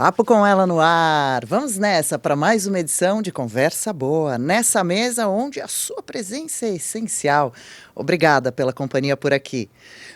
Papo com ela no ar. Vamos nessa para mais uma edição de Conversa Boa, nessa mesa onde a sua presença é essencial. Obrigada pela companhia por aqui.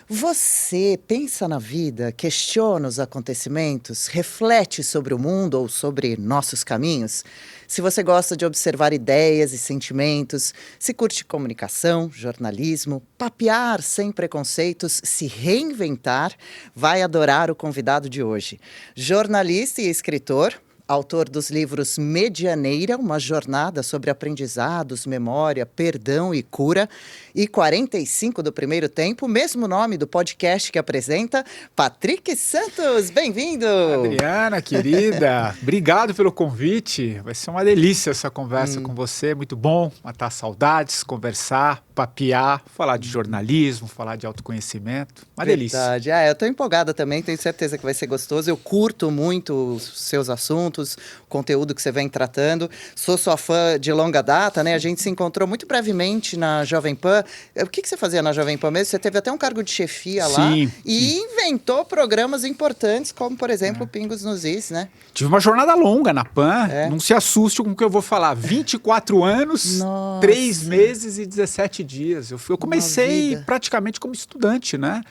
Você pensa na vida, questiona os acontecimentos, reflete sobre o mundo ou sobre nossos caminhos? Se você gosta de observar ideias e sentimentos, se curte comunicação, jornalismo, papear sem preconceitos, se reinventar, vai adorar o convidado de hoje. Jornalista e escritor, autor dos livros Medianeira, uma jornada sobre aprendizados, memória, perdão e cura, e 45 do Primeiro Tempo, mesmo nome do podcast que apresenta, Patrick Santos, bem-vindo! Adriana, querida, obrigado pelo convite, vai ser uma delícia essa conversa com você, muito bom matar saudades, conversar, papear, falar de jornalismo, falar de autoconhecimento, uma delícia. Verdade, eu estou empolgada também, tenho certeza que vai ser gostoso, eu curto muito os seus assuntos, o conteúdo que você vem tratando, sou sua fã de longa data, né? A gente se encontrou muito brevemente na Jovem Pan. O que você fazia na Jovem Pan mesmo? Você teve até um cargo de chefia lá e inventou programas importantes, como, por exemplo, Pingos nos Is, né? Tive uma jornada longa na Pan, não se assuste com o que eu vou falar, 24 anos, Nossa. 3 meses e 17 dias. Eu comecei praticamente como estudante, né?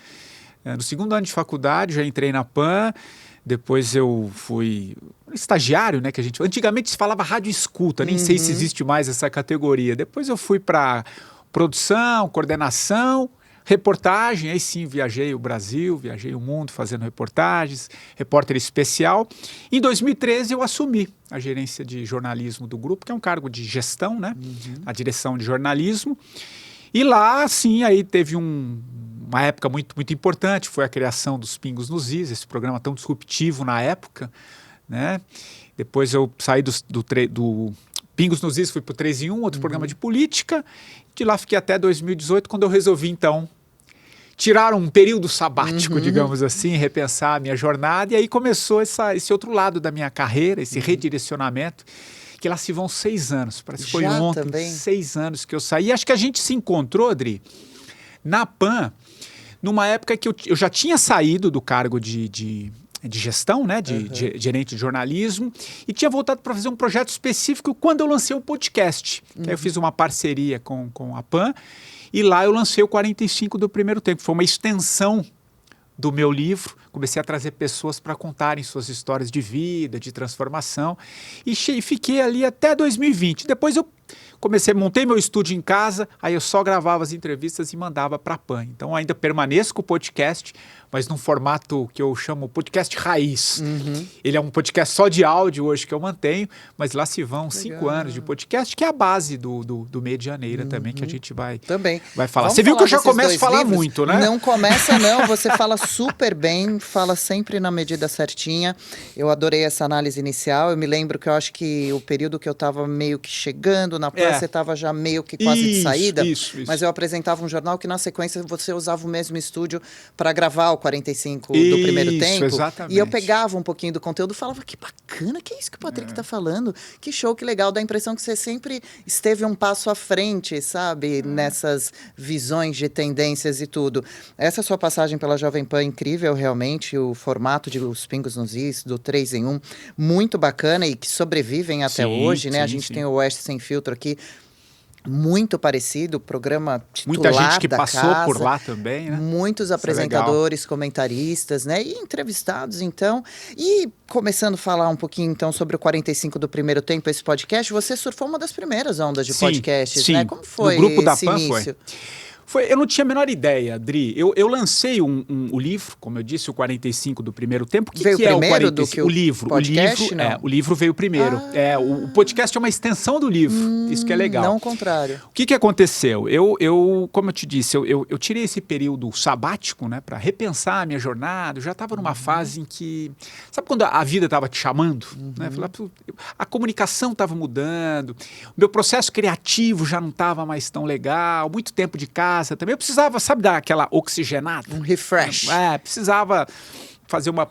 No segundo ano de faculdade, já entrei na Pan, depois eu fui estagiário, né? Que antigamente se falava rádio escuta, nem sei se existe mais essa categoria. Depois eu fui para produção, coordenação, reportagem, aí sim viajei o Brasil, viajei o mundo fazendo reportagens, repórter especial. Em 2013 eu assumi a gerência de jornalismo do grupo, que é um cargo de gestão, né? A direção de jornalismo. E lá, sim, aí teve uma época muito, muito importante, foi a criação dos Pingos nos Is, esse programa tão disruptivo na época, né? Depois eu saí do Pingos nos Is, fui para o 3 em 1, outro programa de política. De lá fiquei até 2018, quando eu resolvi, então, tirar um período sabático, digamos assim, repensar a minha jornada. E aí começou esse outro lado da minha carreira, esse redirecionamento, que lá se vão 6 anos. Parece que foi ontem, também. 6 anos que eu saí. E acho que a gente se encontrou, Adri, na PAN, numa época que eu já tinha saído do cargo de gestão, né, de gerente de jornalismo, e tinha voltado para fazer um projeto específico quando eu lancei o podcast. Que aí eu fiz uma parceria com a PAN, e lá eu lancei o 45 do Primeiro Tempo. Foi uma extensão do meu livro, comecei a trazer pessoas para contarem suas histórias de vida, de transformação, e fiquei ali até 2020. Depois eu montei meu estúdio em casa, aí eu só gravava as entrevistas e mandava para a PAN. Então ainda permaneço com o podcast, mas num formato que eu chamo podcast raiz. Ele é um podcast só de áudio hoje que eu mantenho, mas lá se vão 5 anos de podcast, que é a base do Medianeira também, que a gente vai falar. Vamos você viu falar que eu já começo a falar livros? muito, né? Não começa não, você fala super bem, fala sempre na medida certinha. Eu adorei essa análise inicial, eu me lembro que eu acho que o período que eu estava meio que chegando na PAN, você estava já meio que quase de saída, mas eu apresentava um jornal que na sequência você usava o mesmo estúdio para gravar o 45 do Primeiro Tempo. Exatamente. E eu pegava um pouquinho do conteúdo e falava, que bacana, que é isso que o Patrick está falando? Que show, que legal, dá a impressão que você sempre esteve um passo à frente, sabe? Nessas visões de tendências e tudo. Essa sua passagem pela Jovem Pan é incrível, realmente, o formato de Os Pingos nos Is, do 3 em 1, muito bacana e que sobrevivem até hoje, né? A gente tem o Oeste Sem Filtro aqui, muito parecido, programa titular muita gente que passou casa, por lá também, né? Muitos apresentadores, comentaristas, né? E entrevistados, então. E começando a falar um pouquinho, então, sobre o 45 do Primeiro Tempo, esse podcast, você surfou uma das primeiras ondas de podcasts, né? Como foi no grupo da esse PAN início? Eu não tinha a menor ideia, Adri. Eu lancei o livro, como eu disse, o 45 do Primeiro Tempo. Veio que é o 45? Do que o livro? Podcast, o livro veio primeiro. O podcast é uma extensão do livro. Isso que é legal. Não o contrário. O que aconteceu? Como eu te disse, eu tirei esse período sabático, né, para repensar a minha jornada. Eu já estava numa fase em que... Sabe quando a vida estava te chamando? Né? A comunicação estava mudando, o meu processo criativo já não estava mais tão legal, muito tempo de casa também. Eu precisava, sabe, dar aquela oxigenada? Um refresh. Precisava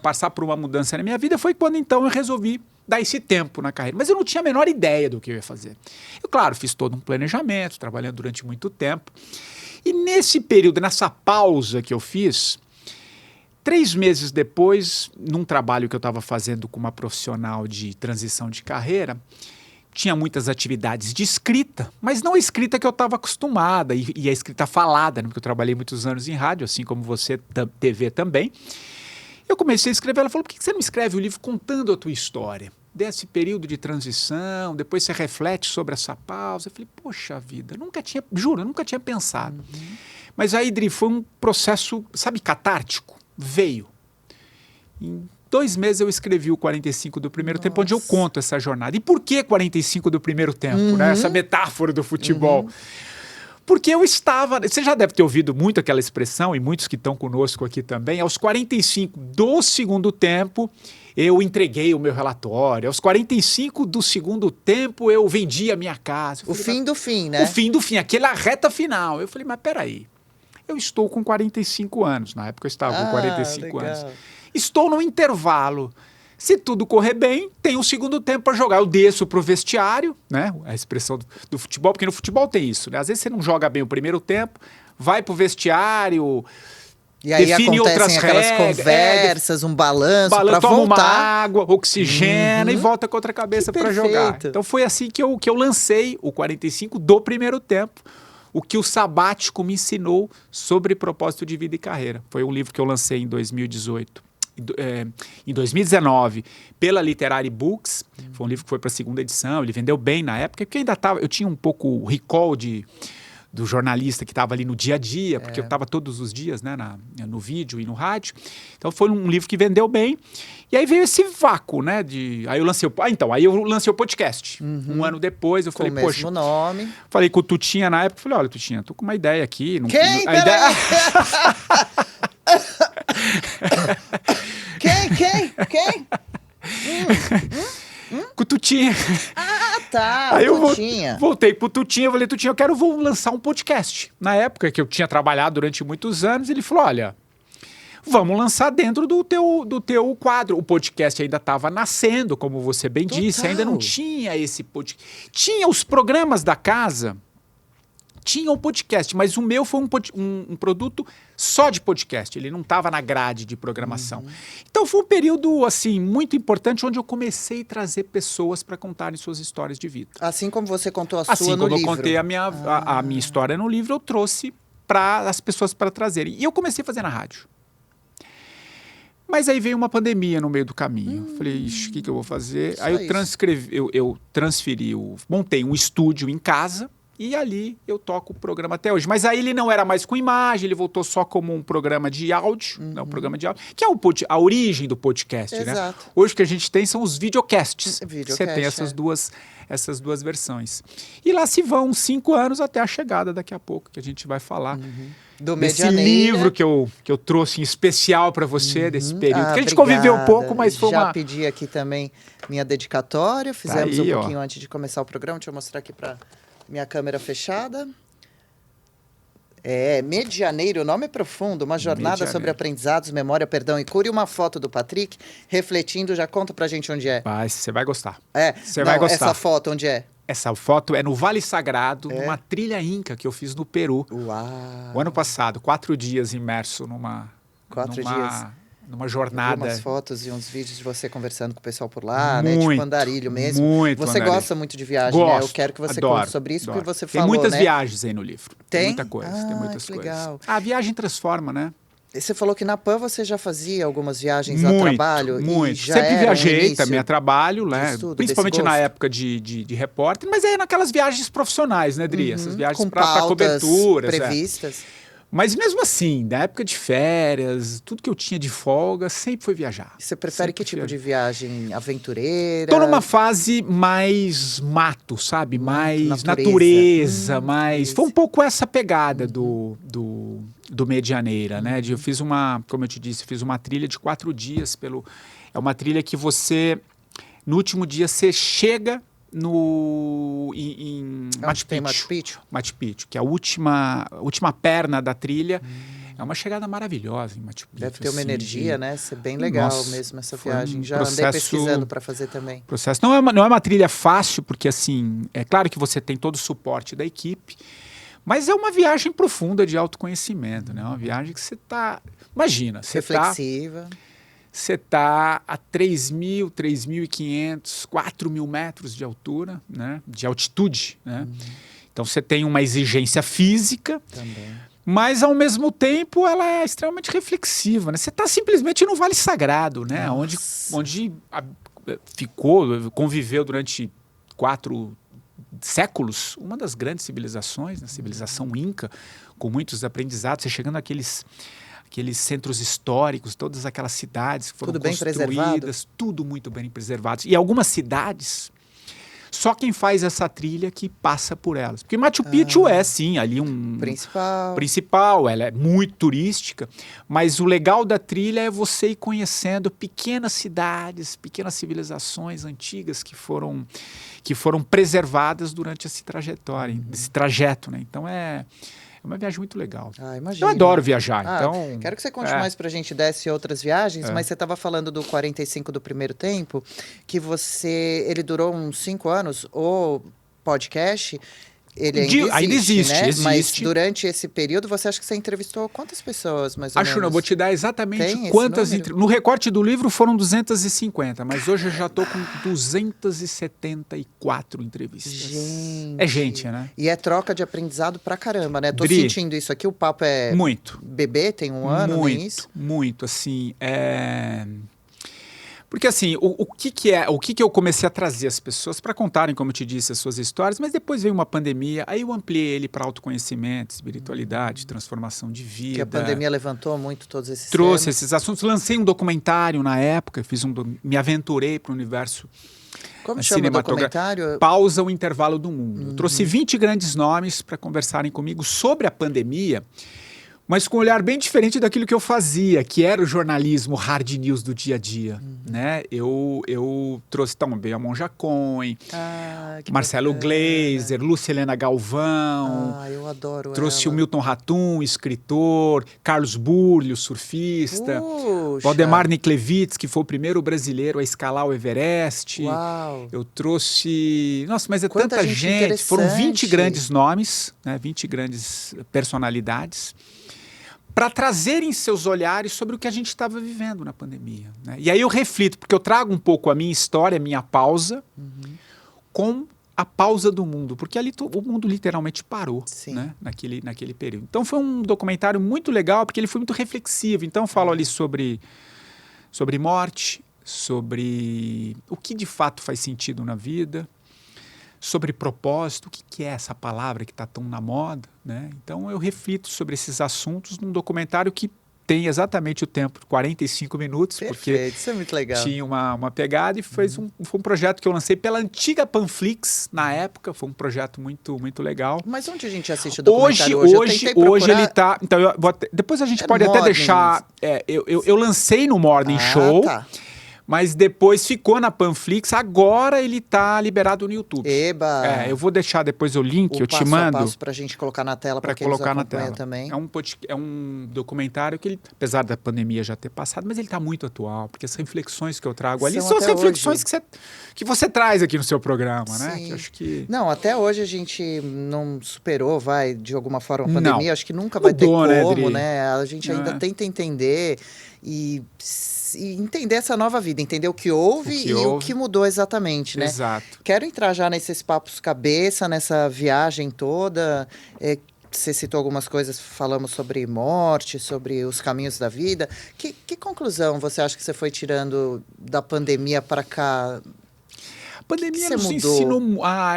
passar por uma mudança na minha vida. Foi quando, então, eu resolvi dar esse tempo na carreira. Mas eu não tinha a menor ideia do que eu ia fazer. Eu, claro, fiz todo um planejamento, trabalhando durante muito tempo. E nesse período, nessa pausa que eu fiz, 3 meses depois, num trabalho que eu estava fazendo com uma profissional de transição de carreira, tinha muitas atividades de escrita, mas não a escrita que eu estava acostumada, e a escrita falada, né? Porque eu trabalhei muitos anos em rádio, assim como você, TV também. Eu comecei a escrever, ela falou, por que você não escreve um livro contando a tua história? Desse período de transição, depois você reflete sobre essa pausa. Eu falei, poxa vida, juro, eu nunca tinha pensado. Mas aí, Dri, foi um processo, sabe, catártico? Veio. Em 2 meses eu escrevi o 45 do primeiro tempo, onde eu conto essa jornada. E por que 45 do primeiro tempo? Né? Essa metáfora do futebol. Porque eu estava... Você já deve ter ouvido muito aquela expressão, e muitos que estão conosco aqui também. Aos 45 do segundo tempo, eu entreguei o meu relatório. Aos 45 do segundo tempo, eu vendi a minha casa. O fim do fim, né? O fim do fim, aquela reta final. Eu falei, mas peraí, eu estou com 45 anos. Na época eu estava com 45 anos. Estou no intervalo. Se tudo correr bem, tem um segundo tempo para jogar. Eu desço para o vestiário, né? A expressão do futebol, porque no futebol tem isso, né? Às vezes você não joga bem o primeiro tempo, vai para o vestiário, e aí define outras aquelas regras, conversas, um balanço para voltar. Toma uma água, oxigena e volta com outra cabeça para jogar. Então foi assim que eu lancei o 45 do primeiro tempo. O que o sabático me ensinou sobre propósito de vida e carreira. Foi um livro que eu lancei em 2018. Em 2019, pela Literary Books. Foi um livro que foi para a 2ª edição. Ele vendeu bem na época, porque ainda estava... Eu tinha um pouco o recall do jornalista que estava ali no dia a dia, porque eu estava todos os dias, né, no vídeo e no rádio. Então foi um livro que vendeu bem. E aí veio esse vácuo, né? Aí eu lancei o podcast. Um ano depois, eu falei, poxa... Com o mesmo nome. Falei com o Tutinha na época, falei, olha, Tutinha, tô com uma ideia aqui. Quem? Quem? Com o Tutinha. Ah, tá. Aí eu Tutinha. Voltei pro Tutinha, eu falei, Tutinha, vou lançar um podcast. Na época que eu tinha trabalhado durante muitos anos, ele falou, olha, vamos lançar dentro do teu quadro. O podcast ainda estava nascendo, como você bem disse, ainda não tinha esse podcast. Tinha os programas da casa, tinha o podcast, mas o meu foi um produto só de podcast, ele não estava na grade de programação. Então foi um período assim muito importante onde eu comecei a trazer pessoas para contarem suas histórias de vida. Assim como você contou a sua no livro. Assim como eu contei a minha história no livro, eu trouxe para as pessoas para trazerem. E eu comecei a fazer na rádio. Mas aí veio uma pandemia no meio do caminho. Falei, ixi, o que eu vou fazer? Aí eu montei um estúdio em casa. E ali eu toco o programa até hoje. Mas aí ele não era mais com imagem, ele voltou só como um programa de áudio, né, um programa de áudio, que é a origem do podcast. Exato. Né? Hoje o que a gente tem são os videocasts. Você tem essas duas versões. E lá se vão 5 anos até a chegada daqui a pouco, que a gente vai falar. Do desse Medianeira. livro que eu trouxe em especial para você, desse período. Que a gente conviveu um pouco, mas foi Já pedi aqui também minha dedicatória. Fizemos tá aí, um pouquinho antes de começar o programa. Deixa eu mostrar aqui para minha câmera fechada. Medianeiro, o nome é profundo. Uma jornada sobre aprendizados, memória, perdão e cura. E uma foto do Patrick refletindo. Já conta pra gente onde é. Você vai gostar. Você vai gostar. Essa foto, onde é? Essa foto é no Vale Sagrado, numa trilha inca que eu fiz no Peru. Uau! O ano passado, 4 dias imerso numa jornada. Eu vi umas fotos e uns vídeos de você conversando com o pessoal por lá, né? Tipo andarilho mesmo. Você gosta muito de viagem, né? Eu quero que você conte sobre isso, porque você falou, tem muitas né? viagens aí no livro. Tem muita coisa, tem muitas coisas. Legal. A viagem transforma, né? Você falou que na PAN você já fazia algumas viagens a trabalho? Muito. Sempre viajei também a trabalho, né? Principalmente na época de repórter, mas é naquelas viagens profissionais, né, Dri? Essas viagens para coberturas. Previstas. Mas mesmo assim, na época de férias, tudo que eu tinha de folga, sempre foi viajar. Você prefere que tipo de viagem? Aventureira? Tô numa fase mais mato, sabe? Mais natureza, mais... Foi um pouco essa pegada do Medianeira, né? Eu fiz como eu te disse, fiz uma trilha de 4 dias É uma trilha que você, no último dia, você chega em Machu Picchu, que é a última perna da trilha. É uma chegada maravilhosa em Machu Picchu. Deve ter uma energia, né? Ser bem legal mesmo essa viagem. Já andei pesquisando para fazer também. Processo. Não é uma trilha fácil, porque assim, é claro que você tem todo o suporte da equipe, Mas é uma viagem profunda de autoconhecimento, né? Uma viagem que você está... Imagina, reflexiva. Você está a 3.000, 3.500, 4.000 metros de altura, né? De altitude, né? Então você tem uma exigência física, Também. mas ao mesmo tempo ela é extremamente reflexiva, né? Você está simplesmente no Vale Sagrado, né? Onde conviveu durante 4 séculos uma das grandes civilizações, né? A civilização Inca, com muitos aprendizados, você chegando àqueles centros históricos, todas aquelas cidades que foram tudo bem construídas, preservado? tudo muito bem preservado. E algumas cidades, só quem faz essa trilha que passa por elas. Porque Machu Picchu é, sim, ali um... Principal, ela é muito turística, mas o legal da trilha é você ir conhecendo pequenas cidades, pequenas civilizações antigas que foram preservadas durante esse trajeto, né? Então é uma viagem muito legal. Imagino. Eu adoro viajar, então... Quero que você conte mais pra gente dessas outras viagens, mas você estava falando do 45 do primeiro tempo, que ele durou uns 5 anos, o podcast... Ele ainda existe, né? Existe. Mas durante esse período, você acha que você entrevistou quantas pessoas, mais ou menos? Eu vou te dar exatamente quantas... No recorte do livro foram 250, mas hoje eu já estou com 274 entrevistas. Gente. É gente, né? E é troca de aprendizado pra caramba, né? Tô Dri, sentindo isso aqui, o papo é... Muito. Bebê, tem 1 ano, nem isso? Muito, assim, Porque assim, o que eu comecei a trazer as pessoas para contarem, como eu te disse, as suas histórias, mas depois veio uma pandemia, aí eu ampliei ele para autoconhecimento, espiritualidade, transformação de vida. Que a pandemia levantou muito todos esses Trouxe temas. esses assuntos, lancei um documentário na época, me aventurei para o universo Como chama o documentário? Pausa o Intervalo do Mundo. Eu trouxe 20 grandes nomes para conversarem comigo sobre a pandemia, mas com um olhar bem diferente daquilo que eu fazia, que era o jornalismo hard news do dia a dia, né? Eu trouxe também a Monja Cohen, Marcelo Gleiser, Lúcia Helena Galvão. Eu adoro Trouxe ela. o Milton Ratum, escritor, Carlos Burlio, surfista, Valdemar Niklevitz, que foi o primeiro brasileiro a escalar o Everest. Uau. Eu trouxe... Nossa, mas é Quanta tanta gente. Foram 20 interessante. grandes nomes, né? 20 grandes personalidades, para trazerem seus olhares sobre o que a gente estava vivendo na pandemia, né? E aí eu reflito, porque eu trago um pouco a minha história, a minha pausa, com a pausa do mundo, porque ali o mundo literalmente parou, né? naquele período. Então foi um documentário muito legal, porque ele foi muito reflexivo. Então eu falo ali sobre morte, sobre o que de fato faz sentido na vida, sobre propósito, o que é essa palavra que está tão na moda, né? Então eu reflito sobre esses assuntos num documentário que tem exatamente o tempo, 45 minutos, Perfeito, porque isso é muito legal. Tinha uma pegada e foi um projeto que eu lancei pela antiga Panflix na época, foi um projeto muito, muito legal. Mas onde a gente assiste o documentário hoje? Hoje ele está... Então, depois a gente pode até deixar... Eu lancei no Morning Show, mas depois ficou na Panflix, agora ele está liberado no YouTube. Eba! Eu vou deixar depois o link, eu te mando. Passo para a gente colocar na tela, para quem nos acompanha também. É um documentário que, ele, apesar da pandemia já ter passado, mas ele está muito atual, porque as reflexões que eu trago ali são as reflexões que você traz aqui no seu programa, né? Que acho que... Não, até hoje a gente não superou, de alguma forma a pandemia, acho que nunca vai ter como, né? A gente ainda tenta entender e entender essa nova vida, entender o que houve o que mudou exatamente, né? Exato. Quero entrar já nesses papos cabeça, nessa viagem toda. Você citou algumas coisas, falamos sobre morte, sobre os caminhos da vida. Que conclusão você acha que você foi tirando da pandemia para cá? A pandemia nos ensinou...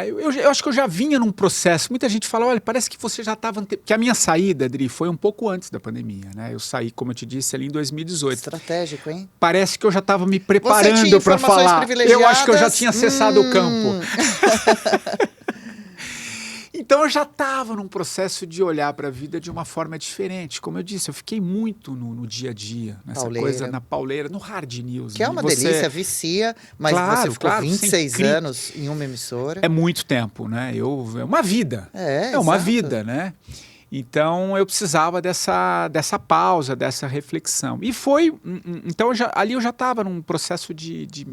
eu acho que eu já vinha num processo. Muita gente fala, olha, parece que você já estava... Porque a minha saída, Adri, foi um pouco antes da pandemia, né? Eu saí, como eu te disse, ali em 2018. Estratégico, hein? Parece que eu já estava me preparando para falar. Eu acho que eu já tinha acessado o campo. Então eu já estava num processo de olhar para a vida de uma forma diferente. Como eu disse, eu fiquei muito no dia a dia, nessa coisa, na pauleira, no hard news. Que é uma delícia, vicia, mas você ficou 26 anos em uma emissora. É muito tempo, né? É uma vida. É uma vida, né? Então eu precisava dessa pausa, dessa reflexão. E foi... Então ali eu já estava num processo de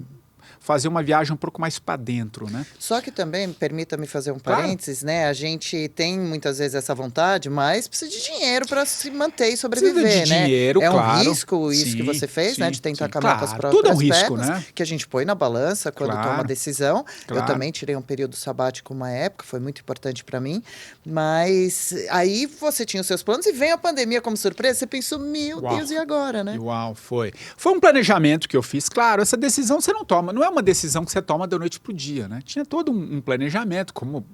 fazer uma viagem um pouco mais para dentro, né? Só que também, permita-me fazer um Claro. parênteses, né? A gente tem muitas vezes essa vontade, mas precisa de dinheiro para se manter e sobreviver, Precisa de né? dinheiro, É um claro. risco isso que Sim, você fez, né? sim, De tentar sim. caminhar com as Claro, próprias tudo é um risco, pernas, né? que a gente põe na balança quando toma Claro, decisão. Eu claro. também tirei um período sabático uma época, foi muito importante para mim, mas aí você tinha os seus planos e vem a pandemia como surpresa, você pensou, meu Uau. Deus, e agora, né? Uau, foi. Foi um planejamento que eu fiz. Claro, essa decisão você não toma. Não é uma decisão que você toma da noite pro dia, né? Tinha todo um planejamento, como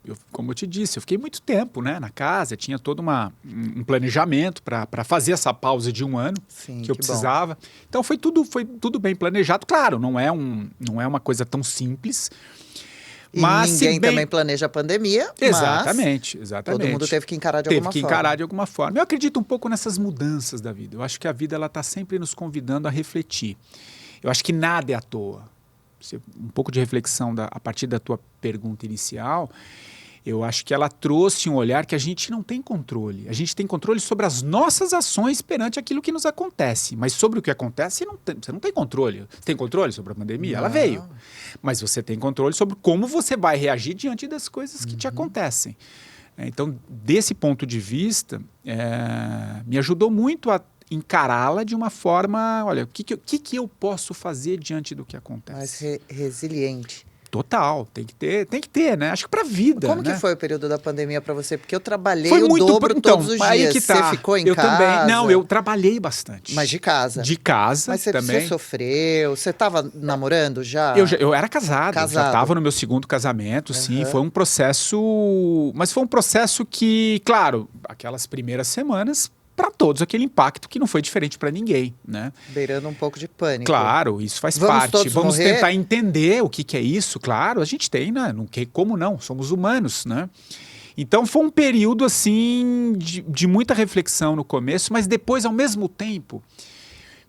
eu te disse. Eu fiquei muito tempo, né, na casa. Tinha todo um planejamento para fazer essa pausa de 1 ano. Sim, que eu que bom. precisava. Então foi tudo bem planejado. Claro, não é uma coisa tão simples. E Mas se ninguém bem- também planeja a pandemia, Exatamente, mas exatamente. todo mundo teve que encarar de Teve alguma que forma. encarar de alguma forma. Eu acredito um pouco nessas mudanças da vida. Eu acho que a vida ela está sempre nos convidando a refletir. Eu acho que nada é à toa. Um pouco de reflexão a partir da tua pergunta inicial, eu acho que ela trouxe um olhar que a gente não tem controle. A gente tem controle sobre as nossas ações perante aquilo que nos acontece. Mas sobre o que acontece, você não tem controle. Você tem controle sobre a pandemia? Ela Não. veio. Mas você tem controle sobre como você vai reagir diante das coisas que te acontecem. Então, desse ponto de vista, me ajudou muito a encará-la de uma forma, olha, o que eu posso fazer diante do que acontece? Mais resiliente. Total, tem que ter, né? Acho que para a vida, Como né? que foi o período da pandemia para você? Porque eu trabalhei Foi o muito dobro então, todos os aí dias. que tá. Você ficou em eu casa? também. Não, eu trabalhei bastante. Mas de casa? De casa Mas você também. sofreu? Você estava namorando já? Eu era casado, já estava no meu segundo casamento, sim. Foi um processo. Mas foi um processo que, claro, aquelas primeiras semanas, para todos, aquele impacto que não foi diferente para ninguém, né? Beirando um pouco de pânico. Claro, isso faz Vamos parte. todos Vamos morrer? tentar entender o que é isso, claro. A gente tem, né? Como não? Somos humanos, né? Então foi um período assim de muita reflexão no começo, mas depois, ao mesmo tempo,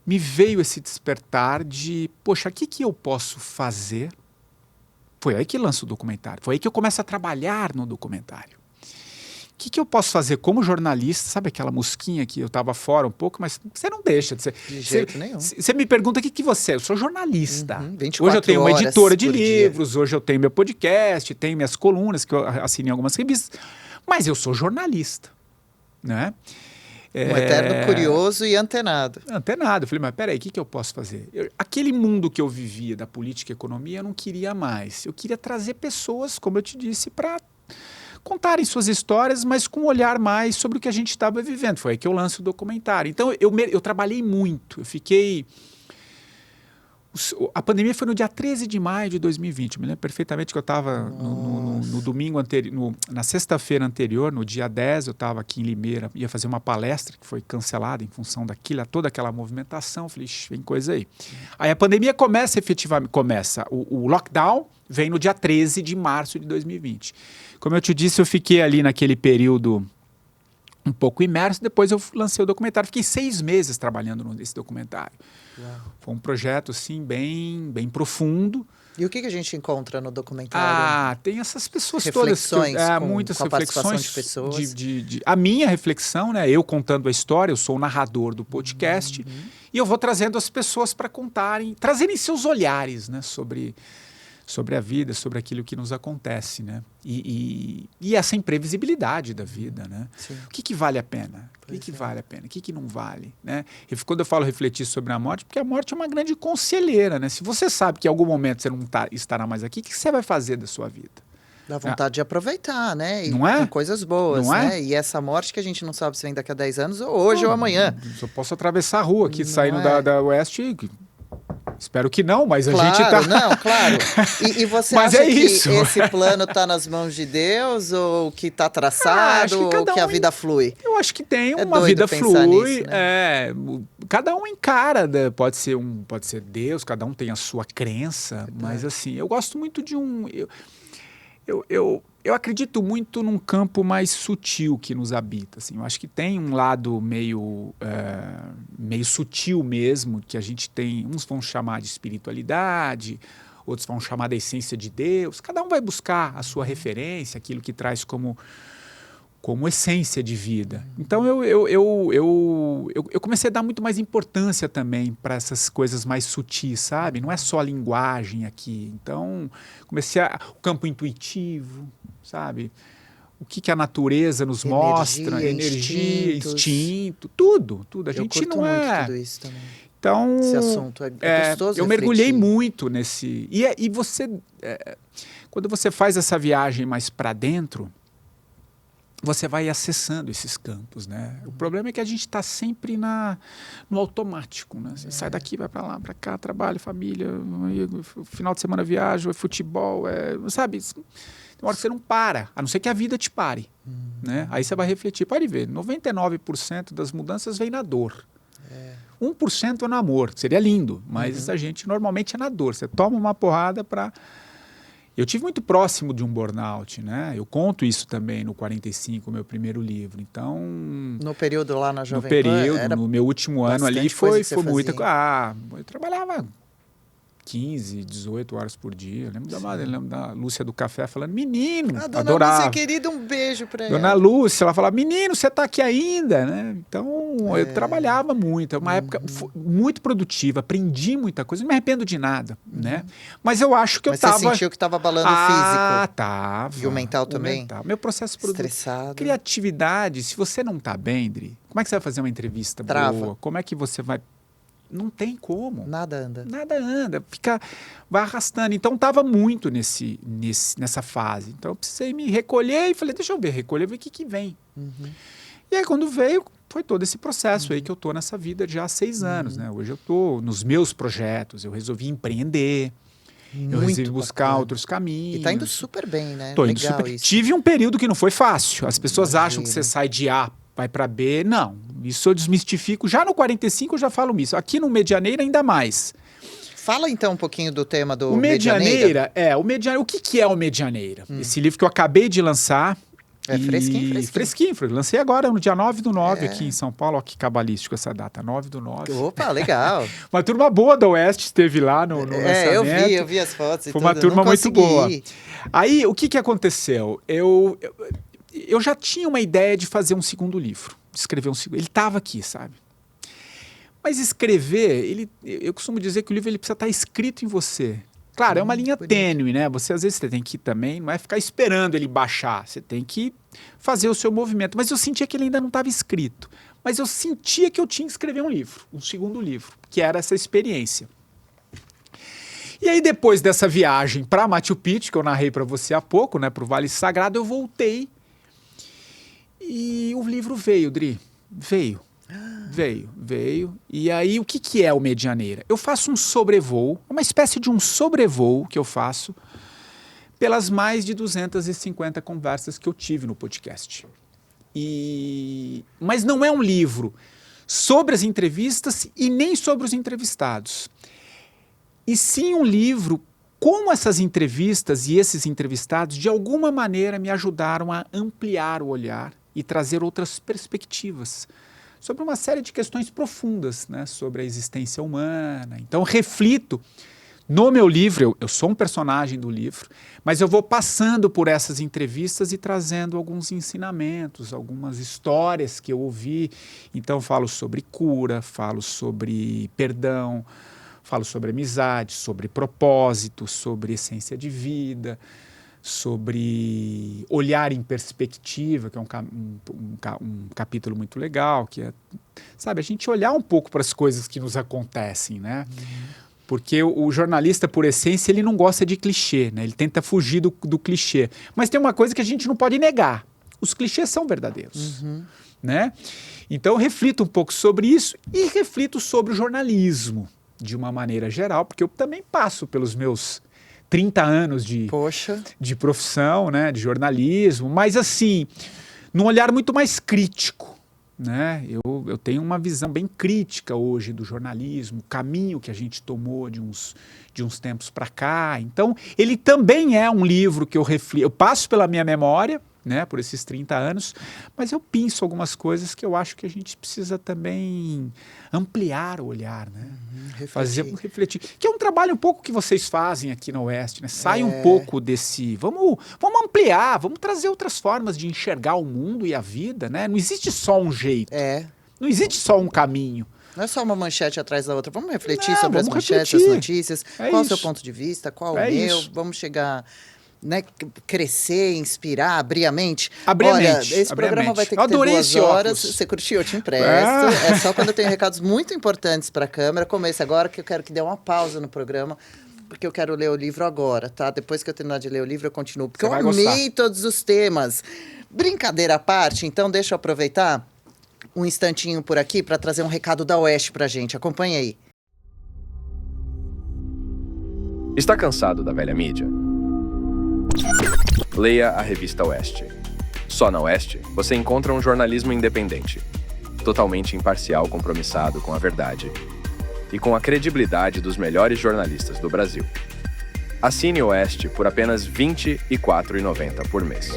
me veio esse despertar de, poxa, o que eu posso fazer? Foi aí que lanço o documentário. Foi aí que eu começo a trabalhar no documentário. O que eu posso fazer como jornalista? Sabe aquela mosquinha que eu estava fora um pouco, mas você não deixa de ser. De jeito nenhum. Você me pergunta o que você é. Eu sou jornalista. 24 hoje eu tenho uma horas editora de por dia. livros, hoje eu tenho meu podcast, tenho minhas colunas que eu assino em algumas revistas, mas eu sou jornalista, né? Um eterno curioso e antenado. Antenado. Eu falei, mas peraí, o que eu posso fazer? Aquele mundo que eu vivia da política e economia, eu não queria mais. Eu queria trazer pessoas, como eu te disse, para contarem suas histórias, mas com um olhar mais sobre o que a gente estava vivendo. Foi aí que eu lanço o documentário. Então, eu trabalhei muito. Eu fiquei... A pandemia foi no dia 13 de maio de 2020. Eu me lembro perfeitamente que eu estava no domingo anterior, na sexta-feira anterior, no dia 10, eu estava aqui em Limeira, ia fazer uma palestra que foi cancelada em função toda aquela movimentação. Eu falei, vem coisa aí. Aí a pandemia efetivamente, o lockdown vem no dia 13 de março de 2020. Como eu te disse, eu fiquei ali naquele período um pouco imerso, depois eu lancei o documentário. Fiquei 6 meses trabalhando nesse documentário. Uau. Foi um projeto, assim, bem profundo. E o que a gente encontra no documentário? Tem essas pessoas reflexões todas. Muitas com a participação reflexões. de pessoas. A minha reflexão, né? Eu contando a história, eu sou o narrador do podcast. E eu vou trazendo as pessoas para trazerem seus olhares, né? Sobre a vida, sobre aquilo que nos acontece, né? E essa imprevisibilidade da vida, né? Sim. O que vale a pena? O que vale a pena? O que não vale? Né? Quando eu falo refletir sobre a morte, porque a morte é uma grande conselheira, né? Se você sabe que em algum momento você não estará mais aqui, o que você vai fazer da sua vida? Dá vontade de aproveitar, né? E Não é? com coisas boas, Não é? né? E essa morte que a gente não sabe se vem daqui a 10 anos, ou hoje ou amanhã. Eu posso atravessar a rua aqui, Não saindo é? da Oeste. Espero que não, mas Claro, a gente tá... não, claro. E você Mas acha é isso. que esse plano está nas mãos de Deus, ou que está acho traçado, que ou cada que a um vida flui? Eu acho que tem É uma doido vida pensar flui, nisso, né? cada um encara, né? Pode ser Deus, cada um tem a sua crença, Verdade. mas assim, eu gosto muito de eu acredito muito num campo mais sutil que nos habita, assim. Eu acho que tem um lado meio sutil mesmo, que a gente tem, uns vão chamar de espiritualidade, outros vão chamar da essência de Deus, cada um vai buscar a sua referência, aquilo que traz como essência de vida. Então eu eu comecei a dar muito mais importância também para essas coisas mais sutis, sabe? Não é só a linguagem aqui. Então, o campo intuitivo, sabe? O que a natureza nos mostra, energia, instinto, tudo. A gente não é... muito tudo isso também. Então, esse assunto é gostoso. Eu mergulhei muito nesse... E você, quando você faz essa viagem mais para dentro, você vai acessando esses campos, né? O problema é que a gente está sempre no automático, né? Você sai daqui, vai para lá, para cá, trabalho, família, final de semana viagem, futebol, sabe? Tem uma hora que você não para, a não ser que a vida te pare, né? Aí você vai refletir, pode ver, 99% das mudanças vem na dor. 1% é no amor, seria lindo, mas a gente normalmente é na dor. Você toma uma porrada para... Eu tive muito próximo de um burnout, né? Eu conto isso também no 45, meu primeiro livro. Então... No período lá na Jovem Pan, no meu último ano ali, foi muita coisa. Eu trabalhava 15, 18 horas por dia. Eu lembro da Lúcia do Café falando, menino, Dona adorava. Lúcia, querida, um beijo para ela. Dona Lúcia, ela falava, menino, você está aqui ainda, né? Então, eu trabalhava muito. É uma época muito produtiva, aprendi muita coisa, não me arrependo de nada, né? Mas eu acho que eu estava... Mas você sentiu que estava abalando o físico? Tava. E o mental também? Meu processo produtivo. Estressado. Criatividade, se você não está bem, Dri, como é que você vai fazer uma entrevista boa? Como é que você vai... Não tem como. Nada anda. Vai arrastando. Então, estava muito nessa fase. Então, eu precisei me recolher e falei, deixa eu recolher, ver o que vem. E aí, quando veio, foi todo esse processo aí que eu estou nessa vida já há 6 anos. Né? Hoje eu estou nos meus projetos, eu resolvi empreender, eu resolvi buscar outros caminhos. E está indo super bem, né? Tô indo super. Isso. Tive um período que não foi fácil. As pessoas acham que você sai de A, vai para B. Não, isso eu desmistifico. Já no 45 eu já falo isso. Aqui no Medianeira ainda mais. Fala então um pouquinho do tema do Medianeira. O que é o Medianeira? Esse livro que eu acabei de lançar. Fresquinho. Lancei agora no dia 9/9 aqui em São Paulo. Olha que cabalístico essa data, 9/9. Opa, legal. Uma turma boa da Oeste esteve lá no lançamento. Eu vi as fotos e Foi uma turma muito boa. Aí, o que aconteceu? Eu já tinha uma ideia de fazer um segundo livro, de escrever um segundo. Ele estava aqui, sabe? Mas escrever, eu costumo dizer que o livro ele precisa estar escrito em você. Claro, é uma linha tênue, né? Você às vezes tem que ir também, não é ficar esperando ele baixar, você tem que fazer o seu movimento. Mas eu sentia que ele ainda não estava escrito. Mas eu sentia que eu tinha que escrever um livro, um segundo livro, que era essa experiência. E aí depois dessa viagem para Machu Picchu, que eu narrei para você há pouco, né, para o Vale Sagrado, eu voltei. E o livro veio, Dri. Veio. E aí, o que é o Medianeira? Eu faço um sobrevoo, uma espécie de um sobrevoo que eu faço pelas mais de 250 conversas que eu tive no podcast. Mas não é um livro sobre as entrevistas e nem sobre os entrevistados. E sim um livro como essas entrevistas e esses entrevistados, de alguma maneira, me ajudaram a ampliar o olhar e trazer outras perspectivas sobre uma série de questões profundas, né, sobre a existência humana. Então, reflito no meu livro, eu sou um personagem do livro, mas eu vou passando por essas entrevistas e trazendo alguns ensinamentos, algumas histórias que eu ouvi. Então, falo sobre cura, falo sobre perdão, falo sobre amizade, sobre propósito, sobre essência de vida, sobre olhar em perspectiva, que é um capítulo muito legal, que é, sabe, a gente olhar um pouco para as coisas que nos acontecem, né? Porque o jornalista, por essência, ele não gosta de clichê, né? Ele tenta fugir do clichê. Mas tem uma coisa que a gente não pode negar. Os clichês são verdadeiros, né? Então, eu reflito um pouco sobre isso e reflito sobre o jornalismo, de uma maneira geral, porque eu também passo pelos meus 30 anos de profissão, né, de jornalismo, mas assim, num olhar muito mais crítico, né? Eu tenho uma visão bem crítica hoje do jornalismo, o caminho que a gente tomou de uns tempos para cá. Então, ele também é um livro que eu passo pela minha memória, né, por esses 30 anos, mas eu penso algumas coisas que eu acho que a gente precisa também ampliar o olhar, né? Refletir. Que é um trabalho um pouco que vocês fazem aqui na Oeste, né? Sai um pouco desse... Vamos ampliar, vamos trazer outras formas de enxergar o mundo e a vida, né? Não existe só um jeito. Não existe só um caminho. Não é só uma manchete atrás da outra. Vamos refletir Não, sobre as vamos manchetes, refletir. as notícias. É Qual o seu isso. ponto de vista? Qual o É meu? isso. Vamos chegar, né, crescer, inspirar, abrir a mente. Abrir a Olha, mente, esse abrir a programa mente. vai ter Eu que ter adorei 2 esse horas. óculos. Você curtiu? Eu te empresto. Ah. É só quando eu tenho recados muito importantes para a câmera, como esse agora, que eu quero que dê uma pausa no programa, porque eu quero ler o livro agora, tá? Depois que eu terminar de ler o livro, eu continuo. Porque Você eu vai amei gostar. todos os temas. Brincadeira à parte, então deixa eu aproveitar um instantinho por aqui para trazer um recado da Oeste pra gente. Acompanhe aí. Está cansado da velha mídia? Leia a revista Oeste. Só na Oeste você encontra um jornalismo independente, totalmente imparcial, compromissado com a verdade e com a credibilidade dos melhores jornalistas do Brasil. Assine o Oeste por apenas R$ 24,90 por mês.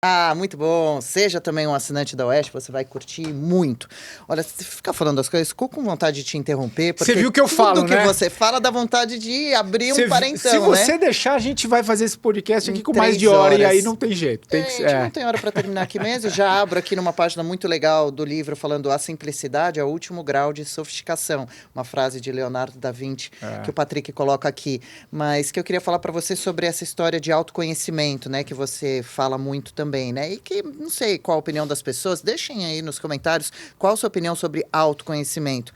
Ah, muito bom. Seja também um assinante da Oeste, você vai curtir muito. Olha, se ficar falando as coisas, ficou com vontade de te interromper, porque Você viu que eu falo, tudo que né? você fala dá vontade de abrir um parentão, Se né? você deixar, a gente vai fazer esse podcast aqui Em com mais 3 de hora e horas. aí não tem jeito. Tem que A ser. gente não tem hora para terminar aqui mesmo. Já abro aqui numa página muito legal do livro falando a simplicidade é o último grau de sofisticação. Uma frase de Leonardo da Vinci que o Patrick coloca aqui. Mas que eu queria falar para você sobre essa história de autoconhecimento, né? Que você fala muito também, né? E que não sei qual a opinião das pessoas. Deixem aí nos comentários qual a sua opinião sobre autoconhecimento.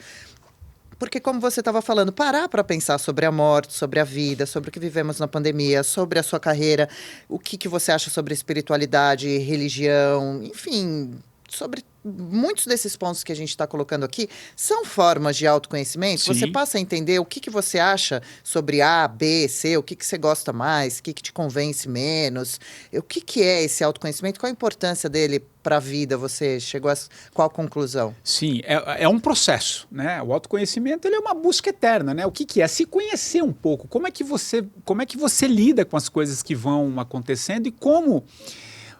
Porque, como você estava falando, parar para pensar sobre a morte, sobre a vida, sobre o que vivemos na pandemia, sobre a sua carreira, o que você acha sobre espiritualidade, religião, enfim, sobre muitos desses pontos que a gente está colocando aqui, são formas de autoconhecimento. Sim. Você passa a entender o que você acha sobre A, B, C, o que você gosta mais, o que te convence menos, o que é esse autoconhecimento, qual a importância dele para a vida, você chegou a qual conclusão? Sim, é um processo, né? O autoconhecimento ele é uma busca eterna, né? O que é? Se conhecer um pouco. Como é que você lida com as coisas que vão acontecendo e como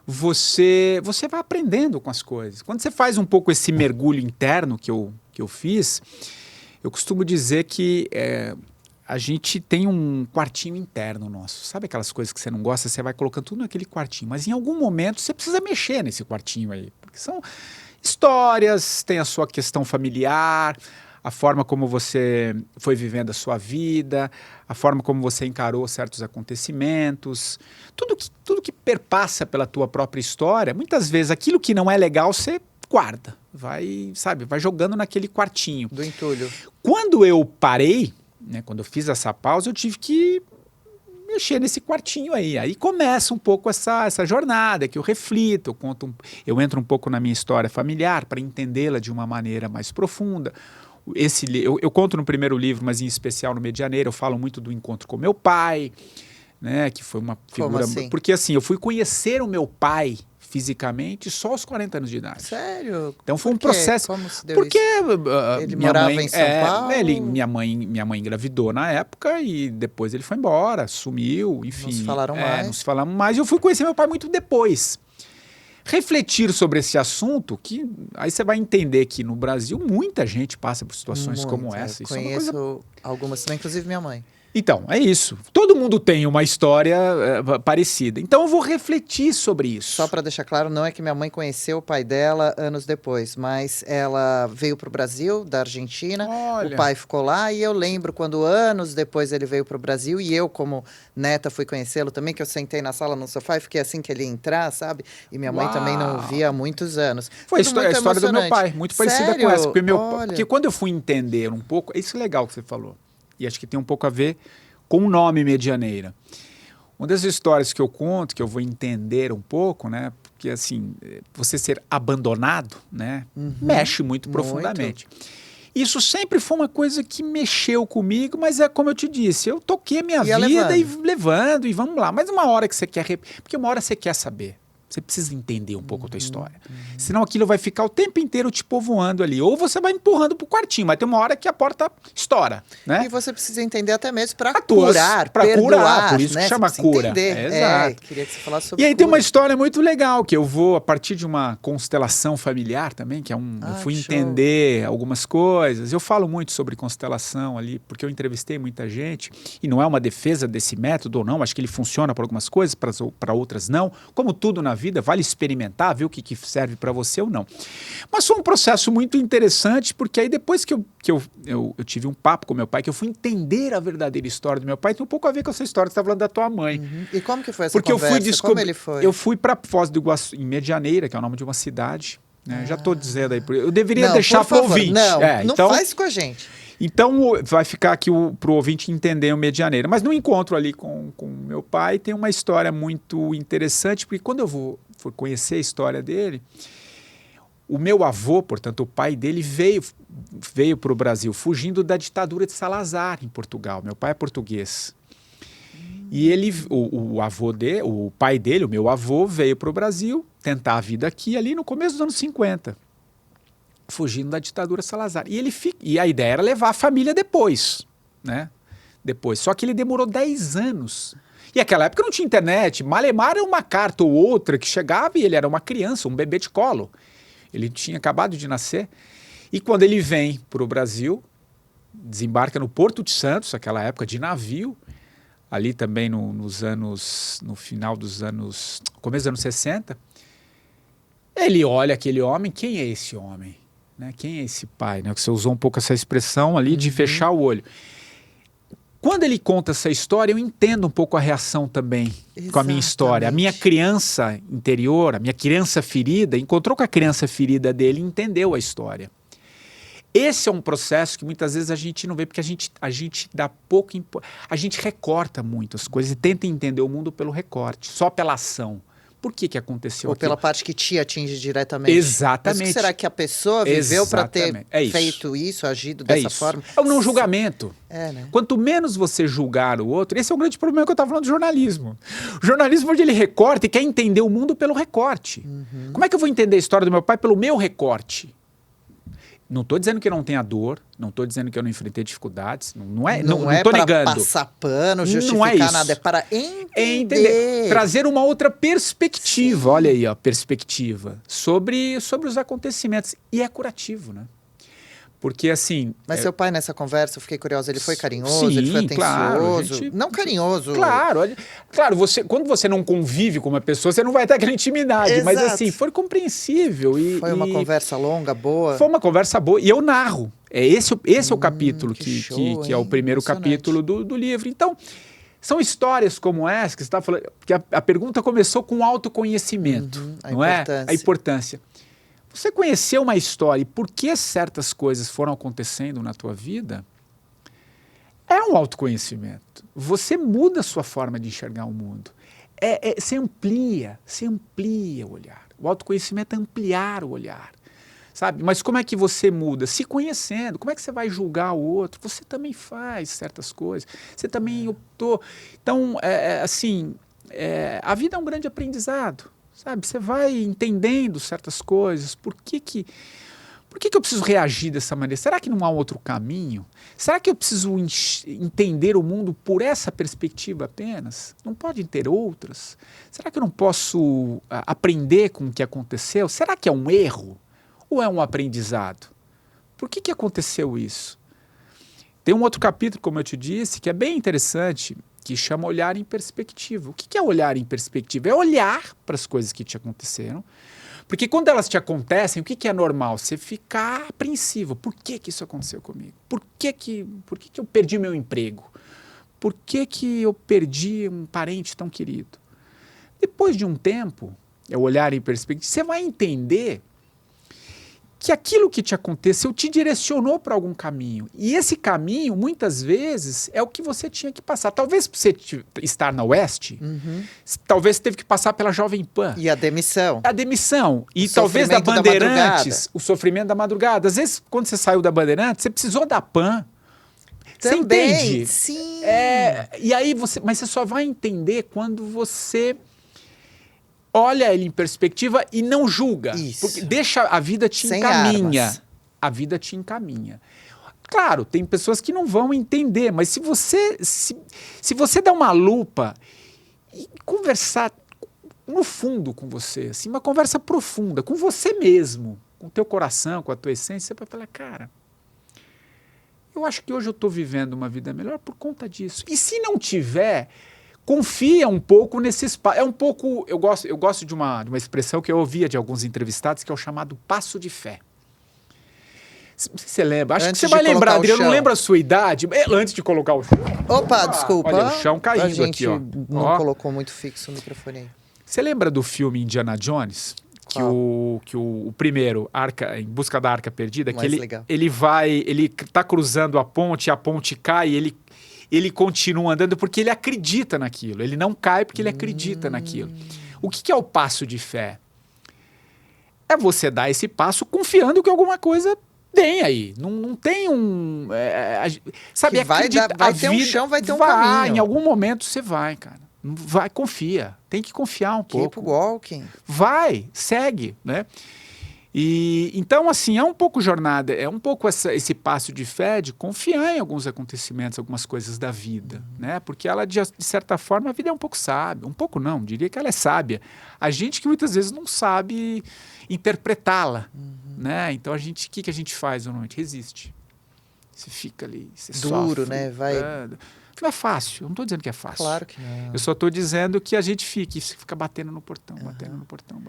você vai aprendendo com as coisas. Quando você faz um pouco esse mergulho interno que eu fiz, eu costumo dizer que a gente tem um quartinho interno nosso. Sabe aquelas coisas que você não gosta, você vai colocando tudo naquele quartinho. Mas em algum momento você precisa mexer nesse quartinho aí. Porque são histórias, tem a sua questão familiar, a forma como você foi vivendo a sua vida, a forma como você encarou certos acontecimentos, tudo que perpassa pela tua própria história. Muitas vezes aquilo que não é legal você guarda, vai jogando naquele quartinho. Do entulho. Quando eu parei, né, quando eu fiz essa pausa, eu tive que mexer nesse quartinho aí. Aí começa um pouco essa jornada que eu reflito, eu entro um pouco na minha história familiar para entendê-la de uma maneira mais profunda. Eu conto no primeiro livro, mas em especial no Medianeira, eu falo muito do encontro com meu pai, né, que foi uma figura... Como assim? Porque assim, eu fui conhecer o meu pai fisicamente só aos 40 anos de idade. Sério? Então foi um Por quê? processo... Como se deu Porque isso? Ele minha morava mãe, em São Paulo? minha mãe engravidou na época e depois ele foi embora, sumiu, enfim. Não se falaram mais. Não se falaram mais. E eu fui conhecer meu pai muito depois. Refletir sobre esse assunto, que aí você vai entender que no Brasil muita gente passa por situações como Muito, essa. Isso é uma conheço coisa... algumas também, inclusive minha mãe. Então, é isso. Todo mundo tem uma história parecida. Então eu vou refletir sobre isso. Só para deixar claro, não é que minha mãe conheceu o pai dela anos depois, mas ela veio para o Brasil, da Argentina, Olha. o pai ficou lá e eu lembro quando anos depois ele veio para o Brasil e eu, como neta, fui conhecê-lo também, que eu sentei na sala no sofá e fiquei assim que ele ia entrar, sabe? E minha mãe também não o via há muitos anos. Foi a Tudo muito história do meu emocionante. pai, muito parecida Sério? com essa. Porque, Olha. porque quando eu fui entender um pouco, isso é legal que você falou. E acho que tem um pouco a ver com o nome Medianeira. Uma das histórias que eu conto, que eu vou entender um pouco, né? Porque assim, você ser abandonado, né? Mexe muito profundamente. Isso sempre foi uma coisa que mexeu comigo, mas é como eu te disse, eu toquei a minha Ia vida levando. e levando, e vamos lá. Mas uma hora que você quer... Porque uma hora você quer saber. Você precisa entender um pouco a tua história. Senão aquilo vai ficar o tempo inteiro te povoando ali. Ou você vai empurrando pro quartinho, mas tem uma hora que a porta estoura, né? E você precisa entender até mesmo para tuas- curar, pra perdoar, curar, por isso né? que chama Você precisa cura. entender. Exato. Queria que você falasse sobre E aí tem uma cura. história muito legal, que eu vou, a partir de uma constelação familiar também, que é eu fui que show. entender algumas coisas. Eu falo muito sobre constelação ali, porque eu entrevistei muita gente, e não é uma defesa desse método ou não, acho que ele funciona para algumas coisas, para outras não, como tudo na vida, vale experimentar, ver o que serve para você ou não. Mas foi um processo muito interessante, porque aí depois que eu tive um papo com meu pai, que eu fui entender a verdadeira história do meu pai, tem um pouco a ver com essa história que você está falando da tua mãe. E como que foi essa porque conversa? eu fui descobrir, Como ele foi? eu fui para Foz do Iguaçu, em Medianeira, que é o nome de uma cidade, né? Já estou dizendo aí, eu deveria deixar para o ouvinte. Não, não então, faz com a gente. Então, vai ficar aqui para o ouvinte entender o Medianeira. Mas no encontro ali com meu pai, tem uma história muito interessante, porque quando eu for conhecer a história dele, o meu avô, portanto, o pai dele, veio para o Brasil, fugindo da ditadura de Salazar, em Portugal. Meu pai é português. E ele, o pai dele, o meu avô, veio para o Brasil tentar a vida aqui, ali no começo dos anos 50. Fugindo da ditadura Salazar. E a ideia era levar a família depois, né? Só que ele demorou 10 anos. E naquela época não tinha internet. Malemar era uma carta ou outra que chegava e ele era uma criança, um bebê de colo. Ele tinha acabado de nascer. E quando ele vem para o Brasil, desembarca no Porto de Santos, naquela época de navio, ali também no final dos anos, começo dos anos 60, ele olha aquele homem, quem é esse homem? Né? Quem é esse pai? Né? Você usou um pouco essa expressão ali de fechar o olho. Quando ele conta essa história, eu entendo um pouco a reação também com a minha história. A minha criança interior, a minha criança ferida, encontrou com a criança ferida dele e entendeu a história. Esse é um processo que muitas vezes a gente não vê, porque a gente dá pouco... A gente recorta muito as coisas e tenta entender o mundo pelo recorte, só pela ação. Por que aconteceu Ou aquilo? pela parte que te atinge diretamente. Exatamente. Mas o que será que a pessoa viveu para ter feito isso, agido dessa forma? É o não julgamento. Né? Quanto menos você julgar o outro, esse é o grande problema que eu estava falando do jornalismo. O jornalismo onde ele recorta e quer entender o mundo pelo recorte. Como é que eu vou entender a história do meu pai pelo meu recorte? Não estou dizendo que eu não tenha dor, não estou dizendo que eu não enfrentei dificuldades, não é para passar pano, justificar nada, é para entender. Trazer uma outra perspectiva, olha aí, ó, perspectiva, sobre os acontecimentos. E é curativo, né? Porque assim... Mas seu pai nessa conversa, eu fiquei curiosa, ele foi carinhoso, sim, ele foi atencioso? Claro, não carinhoso. Claro, quando você não convive com uma pessoa, você não vai ter aquela intimidade. Exato. Mas assim, foi compreensível. Foi uma conversa longa, boa? Foi uma conversa boa. E eu narro. Esse é o capítulo que é o primeiro capítulo do livro. Então, são histórias como essa que você está falando, que a pergunta começou com autoconhecimento, não é? A importância. Você conheceu uma história e por que certas coisas foram acontecendo na tua vida, é um autoconhecimento. Você muda a sua forma de enxergar o mundo. Você amplia o olhar. O autoconhecimento é ampliar o olhar. Sabe? Mas como é que você muda? Se conhecendo. Como é que você vai julgar o outro? Você também faz certas coisas. Você também optou. Então, a vida é um grande aprendizado. Sabe, você vai entendendo certas coisas. Por que eu preciso reagir dessa maneira? Será que não há um outro caminho? Será que eu preciso entender o mundo por essa perspectiva apenas? Não pode ter outras? Será que eu não posso aprender com o que aconteceu? Será que é um erro ou é um aprendizado? Por que aconteceu isso? Tem um outro capítulo, como eu te disse, que é bem interessante, que chama Olhar em Perspectiva. O que é olhar em perspectiva? É olhar para as coisas que te aconteceram, porque quando elas te acontecem, o que é normal? Você ficar apreensivo. Por que isso aconteceu comigo? Por que eu perdi meu emprego? Por que eu perdi um parente tão querido? Depois de um tempo, é olhar em perspectiva, você vai entender que aquilo que te aconteceu te direcionou para algum caminho. E esse caminho, muitas vezes, é o que você tinha que passar. Talvez para você estar na Oeste, talvez você teve que passar pela Jovem Pan. E a demissão. A demissão. E talvez da Bandeirantes, o sofrimento da madrugada. Às vezes, quando você saiu da Bandeirantes, você precisou da Pan. Você entende? Sim. E aí mas você só vai entender quando você... olha ele em perspectiva e não julga. Isso. Porque deixa a vida te encaminha. Armas. A vida te encaminha. Claro, tem pessoas que não vão entender, mas se você dá uma lupa e conversar no fundo com você, assim, uma conversa profunda, com você mesmo, com o teu coração, com a tua essência, você vai falar, cara, eu acho que hoje eu estou vivendo uma vida melhor por conta disso. E se não tiver... confia um pouco nesse espaço. É um pouco, eu gosto de uma expressão que eu ouvia de alguns entrevistados, que é o chamado passo de fé. Não sei se você lembra. Acho que você vai lembrar, Adriano. Não lembra a sua idade. Antes de colocar o chão. Opa, desculpa. Olha, o chão caindo aqui, ó. A gente não colocou muito fixo o microfone aí. Você lembra do filme Indiana Jones? Que o primeiro, Em Busca da Arca Perdida, que ele tá cruzando a ponte cai, ele continua andando porque ele acredita naquilo. Ele não cai porque ele acredita naquilo. O que é o passo de fé? É você dar esse passo confiando que alguma coisa tem aí. Não tem um... sabe, vai ter um chão, vai ter um caminho. Em algum momento você vai, cara. Vai, confia. Tem que confiar um pouco. Keep walking. Vai, segue, né? E então, assim, é um pouco jornada, é um pouco esse passo de fé de confiar em alguns acontecimentos, algumas coisas da vida, né? Porque ela, de certa forma, a vida é um pouco sábia. Um pouco não, diria que ela é sábia. A gente que muitas vezes não sabe interpretá-la, né? Então, o que a gente faz normalmente? Resiste. Você fica ali, você duro, sofre. né? Não é fácil, eu não estou dizendo que é fácil. Claro que não. Eu só estou dizendo que a gente fica batendo no portão, batendo no portão.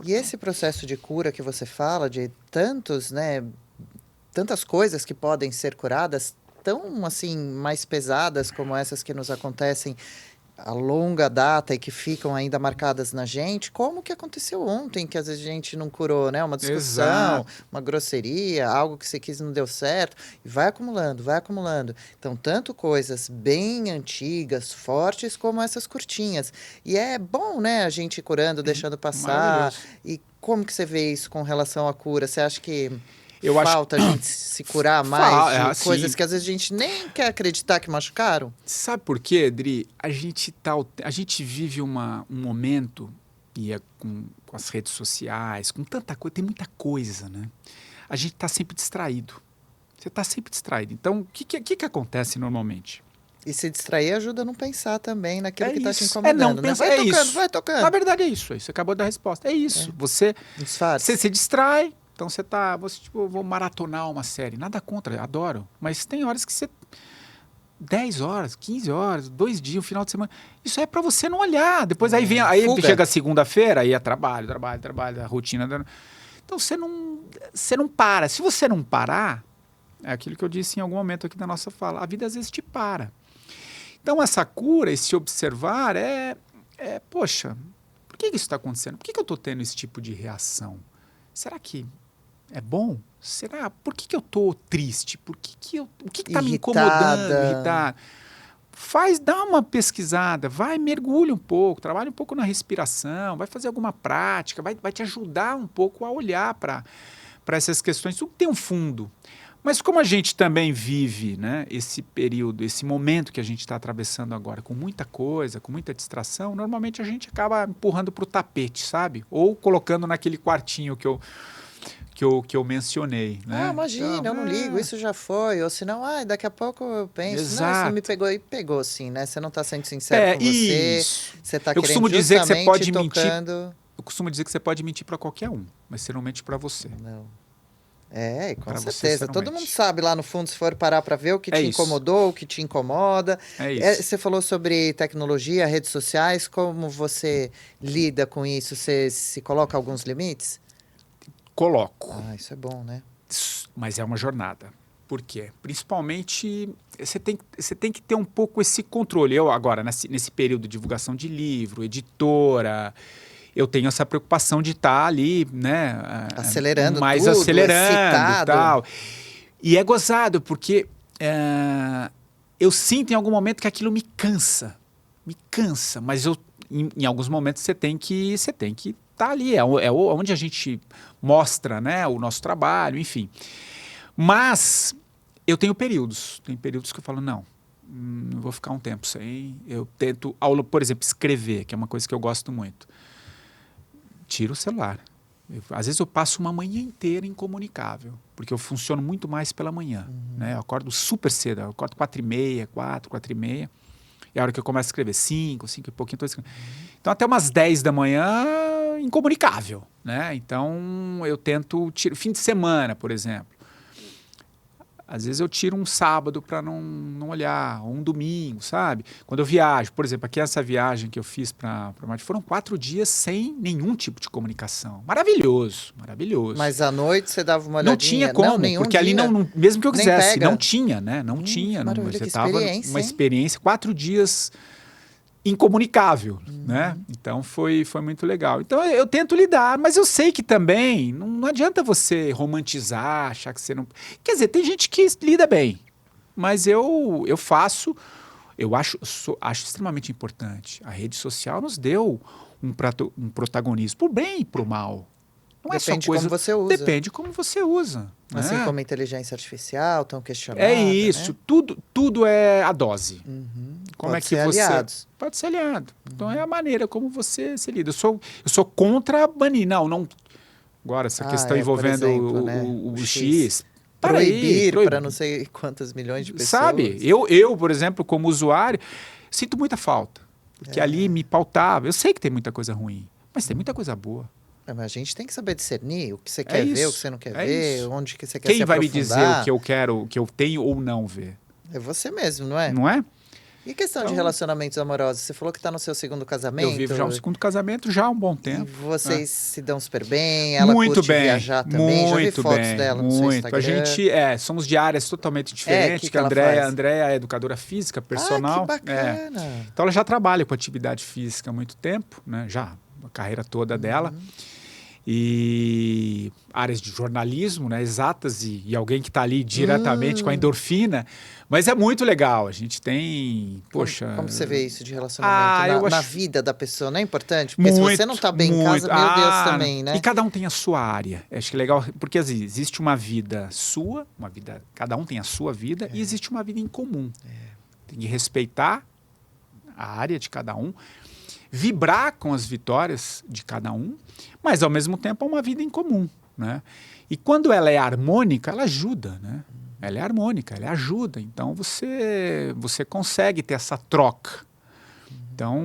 E esse processo de cura que você fala, de tantas coisas que podem ser curadas, tão assim, mais pesadas como essas que nos acontecem a longa data e que ficam ainda marcadas na gente, como que aconteceu ontem, que às vezes a gente não curou, né? Uma discussão, Exato. uma grosseria, algo que você quis e não deu certo, e vai acumulando, vai acumulando. Então, tanto coisas bem antigas, fortes, como essas curtinhas. E é bom, né, a gente ir curando, deixando passar. E como que você vê isso com relação à cura? Você acha que falta a gente se curar mais de coisas que às vezes a gente nem quer acreditar que machucaram? Sabe por quê, Adri? A gente vive um momento, e com as redes sociais, com tanta coisa, tem muita coisa, né? A gente está sempre distraído. Você está sempre distraído. Então, o que acontece normalmente? E se distrair ajuda a não pensar também naquilo que está te isso. incomodando. Não pensar, né? vai tocando. Na verdade é isso. Você acabou de dar a resposta. É isso. Você se distrai. Então vou maratonar uma série. Nada contra, adoro. Mas tem horas que você... 10 horas, 15 horas, 2 dias, um final de semana. Isso é para você não olhar. Depois aí chega a segunda-feira, aí é trabalho, a rotina. Então você não para. Se você não parar, é aquilo que eu disse em algum momento aqui da nossa fala, a vida às vezes te para. Então essa cura, esse observar poxa, por que isso está acontecendo? Por que eu estou tendo esse tipo de reação? Será que é bom? Será? Por que eu estou triste? O que está me incomodando? Irritado? Dá uma pesquisada, mergulha um pouco, trabalha um pouco na respiração, vai fazer alguma prática, vai te ajudar um pouco a olhar para essas questões. Tudo tem um fundo. Mas como a gente também vive, né, esse período, esse momento que a gente está atravessando agora, com muita coisa, com muita distração, normalmente a gente acaba empurrando para o tapete, sabe? Ou colocando naquele quartinho que eu mencionei. Né? Imagina, então, eu não ligo, isso já foi. Ou senão, daqui a pouco eu penso, não, isso não me pegou. E pegou sim, né? Você não está sendo sincero com você. Você está querendo costumo dizer que você pode tocando... Eu costumo dizer que você pode mentir para qualquer um, mas você não mente para você. Não. Com certeza. Todo mundo sabe lá no fundo, se for parar para ver o que te incomodou, o que te incomoda. É isso. Você falou sobre tecnologia, redes sociais, como você lida com isso? Você se coloca alguns limites? Coloco. Isso é bom, né? Mas é uma jornada. Por quê? Principalmente, você tem que ter um pouco esse controle. Eu agora, nesse período de divulgação de livro, editora... Eu tenho essa preocupação de estar ali, né? Acelerando mais tudo, acelerando e tal. E é gozado, porque eu sinto em algum momento que aquilo me cansa. Me cansa, mas em alguns momentos você tem que estar ali. É onde a gente mostra, né, o nosso trabalho, enfim. Mas eu tenho períodos. Tem períodos que eu falo, não vou ficar um tempo sem. Eu tento, por exemplo, escrever, que é uma coisa que eu gosto muito. Tiro o celular. Às vezes eu passo uma manhã inteira incomunicável, porque eu funciono muito mais pela manhã. Né? Eu acordo super cedo, eu acordo 4h30, 4h30. É a hora que eu começo a escrever, 5 e pouquinho. Então até umas 10 da manhã, incomunicável. Né? Então eu tento, fim de semana, por exemplo. Às vezes eu tiro um sábado para não olhar, ou um domingo, sabe? Quando eu viajo, por exemplo, aqui essa viagem que eu fiz para Marte, foram 4 dias sem nenhum tipo de comunicação. Maravilhoso, maravilhoso. Mas à noite você dava uma olhadinha? Não tinha como, porque ali mesmo que eu quisesse, não tinha, né? Não tinha. Você estava numa experiência, 4 dias incomunicável, né? Então foi muito legal. Então eu tento lidar, mas eu sei que também não adianta você romantizar, achar que você não... Quer dizer, tem gente que lida bem, mas eu faço, acho extremamente importante. A rede social nos deu um protagonismo, pro bem e pro mal. Não depende é só coisa, como você usa. Depende como você usa. Assim né? como a inteligência artificial, tão questionada. É isso, né? tudo é a dose. Como Pode é que ser você aliados. pode ser aliado? Então é a maneira como você se lida. Eu sou contra banir, não. Agora essa questão envolvendo exemplo, o, né? o X. Proibir para não sei quantas milhões de pessoas. Sabe? Eu, por exemplo, como usuário, sinto muita falta. Porque ali me pautava. Eu sei que tem muita coisa ruim, mas tem muita coisa boa. Mas a gente tem que saber discernir o que você quer ver, o que você não quer ver, isso. onde que você quer se Quem vai aprofundar. me dizer o que eu quero, o que eu tenho ou não ver? É você mesmo, não é? Não é? E questão de relacionamentos amorosos? Você falou que está no seu segundo casamento. Eu vivo já um segundo casamento já há um bom tempo. E vocês se dão super bem, ela muito curte bem, viajar também, já vi muito fotos bem, dela no seu muito. Instagram. A gente somos de áreas totalmente diferentes, que a Andréia é educadora física, personal. Que bacana. Então ela já trabalha com atividade física há muito tempo, né? Já, a carreira toda dela. E áreas de jornalismo, né, exatas, e alguém que está ali diretamente com a endorfina, mas é muito legal, a gente tem, poxa... Como você vê isso de relacionamento na vida da pessoa, não é importante? Porque muito, se você não está bem em casa, meu Deus também, né? E cada um tem a sua área, acho que é legal, porque assim, existe uma vida sua, cada um tem a sua vida, e existe uma vida em comum. Tem que respeitar a área de cada um, vibrar com as vitórias de cada um, mas ao mesmo tempo é uma vida em comum, né? E quando ela é harmônica, ela ajuda, né? Ela é harmônica, ela ajuda. Então você consegue ter essa troca. Então,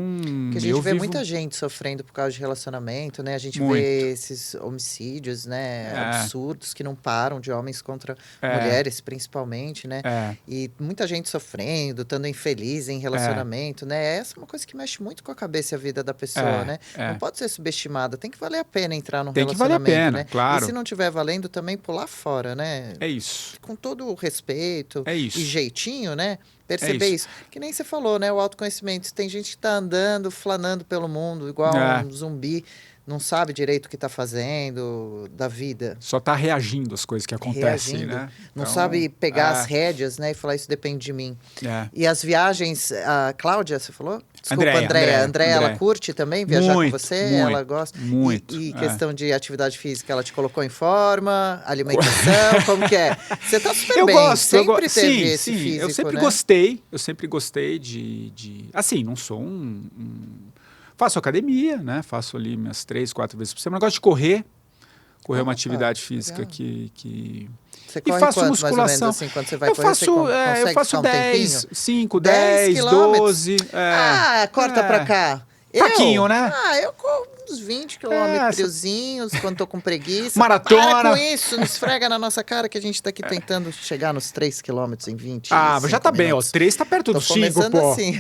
porque a gente vê muita gente sofrendo por causa de relacionamento, né? A gente vê esses homicídios, né? Absurdos que não param, de homens contra mulheres, principalmente, né? E muita gente sofrendo, estando infeliz em relacionamento, né? Essa é uma coisa que mexe muito com a cabeça e a vida da pessoa, né? Não pode ser subestimada, tem que valer a pena entrar num relacionamento, que valer a pena, né? claro. E se não estiver valendo, também pular fora, né? É isso. Com todo o respeito e jeitinho, né? Perceber isso. Que nem você falou, né? O autoconhecimento. Tem gente que está andando, flanando pelo mundo, igual um zumbi, não sabe direito o que está fazendo da vida. Só está reagindo às coisas que acontecem, né? Não sabe pegar as rédeas, né? E falar, isso depende de mim. E as viagens, a Cláudia, você falou? Desculpa, Andréia, ela curte também viajar com você? Ela gosta? Muito. E questão de atividade física, ela te colocou em forma? Alimentação, como que é? Você está super bem. Gosto, sempre teve esse físico, eu sempre né? Eu sempre gostei de... Assim, não sou Faço academia, né? Faço ali minhas 3, 4 vezes por semana. Eu gosto de correr. Correr é uma atividade física que... Você corre faço quanto, musculação. Mais ou menos, assim, quando você vai correr, eu faço 10, 5, 10, 10 12. Corta pra cá. Pouquinho, né? Eu corro uns 20 quilômetrozinhos quando tô com preguiça. Maratona. Para com isso, não esfrega na nossa cara que a gente tá aqui tentando chegar nos 3 quilômetros em 20. Mas já tá bem, ó. 3 tá perto do 5, pô. Assim.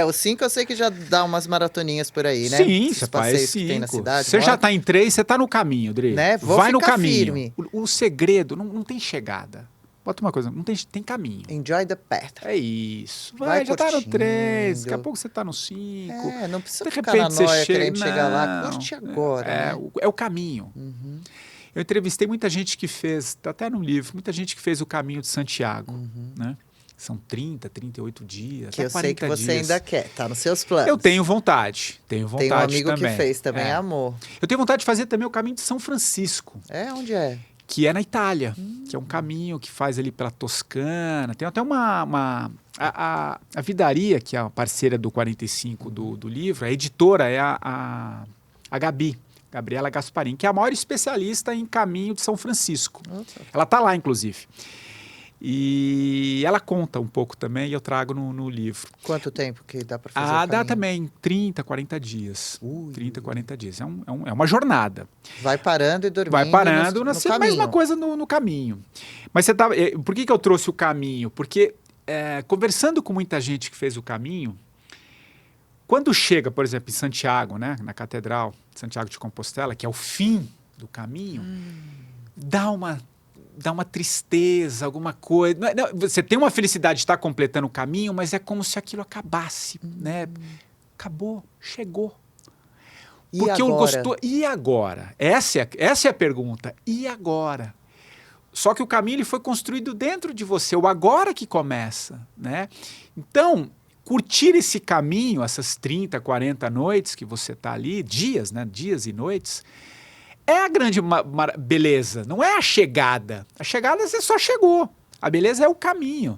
O 5 eu sei que já dá umas maratoninhas por aí, né? Sim, você faz 5. Você já tá em 3, você tá no caminho, Dri. Né? Vai no caminho. Firme. O segredo não tem chegada. Bota uma coisa, tem caminho. Enjoy the path. É isso. Vai já tá no 3, daqui a pouco você tá no 5. Não precisa de ficar repente na noia você querendo chegar lá. Curte agora, né? É o caminho. Eu entrevistei muita gente que fez, tá até no livro, muita gente que fez o caminho de Santiago, né? São 30, 38 dias, que até 40 dias. Que eu sei que você dias. ainda quer, tá nos seus planos. Eu tenho vontade Tem um amigo também. que fez também, amor. Eu tenho vontade de fazer também o caminho de São Francisco. Onde é? Que é na Itália, que é um caminho que faz ali pela Toscana. Tem até a Vidaria, que é a parceira do 45 do livro, a editora é a Gabi, Gabriela Gasparin, que é a maior especialista em caminho de São Francisco. Ela está lá, inclusive. E ela conta um pouco também e eu trago no livro. Quanto tempo que dá para fazer o Dá caminho? também 30, 40 dias. Ui. 30, 40 dias. É uma jornada. Vai parando e dormindo. Vai parando, no nasce a caminho. mesma coisa no caminho. Mas você tava, por que eu trouxe o caminho? Porque conversando com muita gente que fez o caminho, quando chega, por exemplo, em Santiago, né, na Catedral de Santiago de Compostela, que é o fim do caminho, dá uma tristeza, alguma coisa. Você tem uma felicidade de estar completando o caminho, mas é como se aquilo acabasse, né? Acabou, chegou. Porque eu gostou. E agora? Essa é a pergunta. E agora? Só que o caminho ele foi construído dentro de você, o agora que começa, né? Então, curtir esse caminho, essas 30, 40 noites que você está ali, dias, né? Dias e noites, é a grande beleza, não é a chegada. A chegada você só chegou. A beleza é o caminho.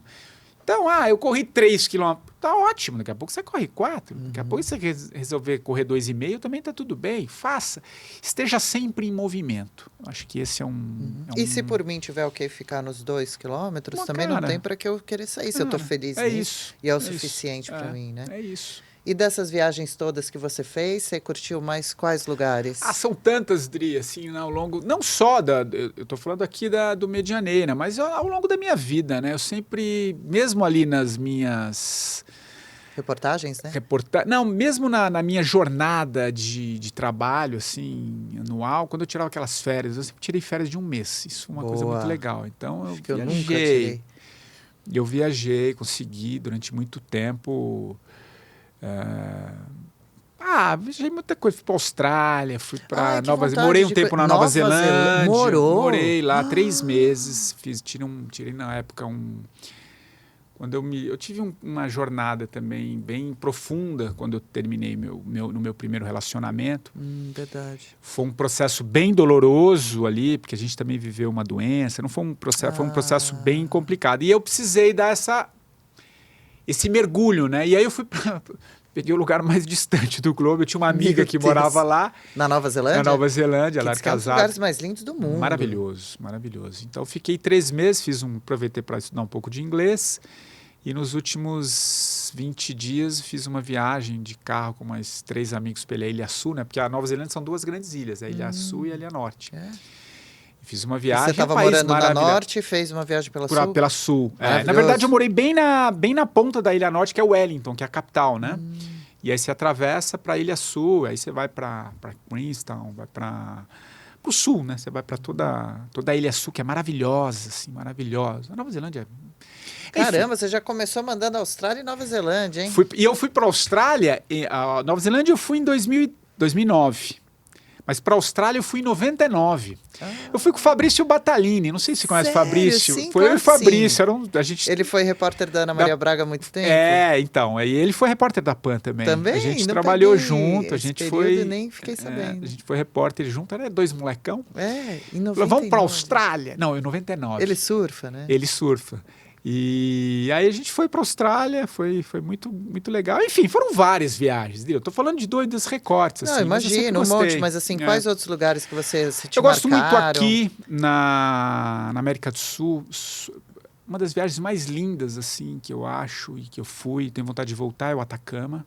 Então, eu corri 3 quilômetros. Tá ótimo, daqui a pouco você corre 4. Daqui a pouco você resolver correr 2,5, também tá tudo bem. Faça. Esteja sempre em movimento. Acho que esse é um... E se por mim tiver o que ficar nos 2 quilômetros, também não tem para que eu querer sair. Se eu tô feliz nisso. Isso. E é o suficiente para mim, né? É isso. E dessas viagens todas que você fez, você curtiu mais quais lugares? São tantas, Dri, assim, ao longo... Não só eu tô falando aqui do Medianeira, mas ao longo da minha vida, né? Eu sempre, mesmo ali nas minhas... Reportagens, né? Não, mesmo na minha jornada de trabalho, assim, anual, quando eu tirava aquelas férias, eu sempre tirei férias de um mês. Isso foi uma coisa muito legal. Então, eu nunca tirei. Eu viajei, consegui durante muito tempo... viajei muita coisa. Fui para Austrália, fui para Nova Zelândia. Morei um tempo na Nova Zelândia. Morei lá 3 meses. Tirei na época quando eu tive uma jornada também bem profunda quando eu terminei no meu primeiro relacionamento. Verdade. Foi um processo bem doloroso ali, porque a gente também viveu uma doença. Não foi um processo, foi um processo bem complicado. E eu precisei dar esse mergulho, né? E aí eu peguei o lugar mais distante do globo. Eu tinha uma amiga que morava lá. Na Nova Zelândia? Na Nova Zelândia, ela era casada. É um dos lugares mais lindos do mundo. Maravilhoso, maravilhoso. Então, eu fiquei 3 meses, aproveitei para estudar um pouco de inglês. E nos últimos 20 dias, fiz uma viagem de carro com mais 3 amigos pela Ilha Sul, né? Porque a Nova Zelândia são 2 grandes ilhas, a Ilha Sul e a Ilha Norte. Fiz uma viagem. Você estava morando na Norte e fez uma viagem pela Sul? Pela Sul. Na verdade, eu morei bem na ponta da Ilha Norte, que é Wellington, que é a capital, né? E aí você atravessa para a Ilha Sul, aí você vai para Queenstown, vai para o sul, né? Você vai para toda a Ilha Sul, que é maravilhosa, assim, maravilhosa. A Nova Zelândia Caramba, você já começou mandando Austrália e Nova Zelândia, hein? Eu fui para a Austrália, a Nova Zelândia eu fui em 2009. Mas para a Austrália eu fui em 99. Eu fui com o Fabrício Batalini. Não sei se você conhece o Fabrício. Sim, foi eu e o Fabrício. Ele foi repórter da Ana Maria Braga há muito tempo. Então. Aí ele foi repórter da PAN também. A gente trabalhou junto. A gente foi. Nem fiquei sabendo. A gente foi repórter junto. Era 2 molecão. Em 99. Vamos para a Austrália. Não, em 99. Ele surfa, né? Ele surfa. E aí a gente foi para a Austrália, foi muito, muito legal. Enfim, foram várias viagens. Eu estou falando de 2 recortes. Não, assim, imagino, um monte, mas assim, quais outros lugares que você te Eu gosto muito marcaram? aqui na América do Sul. Uma das viagens mais lindas assim que eu acho e que eu fui, tenho vontade de voltar, é o Atacama.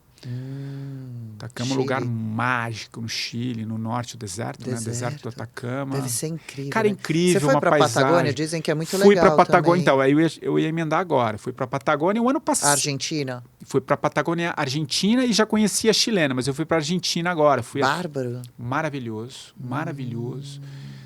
Atacama é um lugar mágico no Chile, no norte do deserto, né? Deserto do Atacama. Deve ser incrível. Cara, incrível, você foi para Patagônia? Dizem que é muito legal. Fui para Patagônia, também. então, aí eu ia emendar agora. Fui para Patagônia o ano passado. Argentina? Fui para Patagônia, Argentina, e já conhecia a chilena, mas eu fui para Argentina agora. Bárbaro. Maravilhoso, maravilhoso.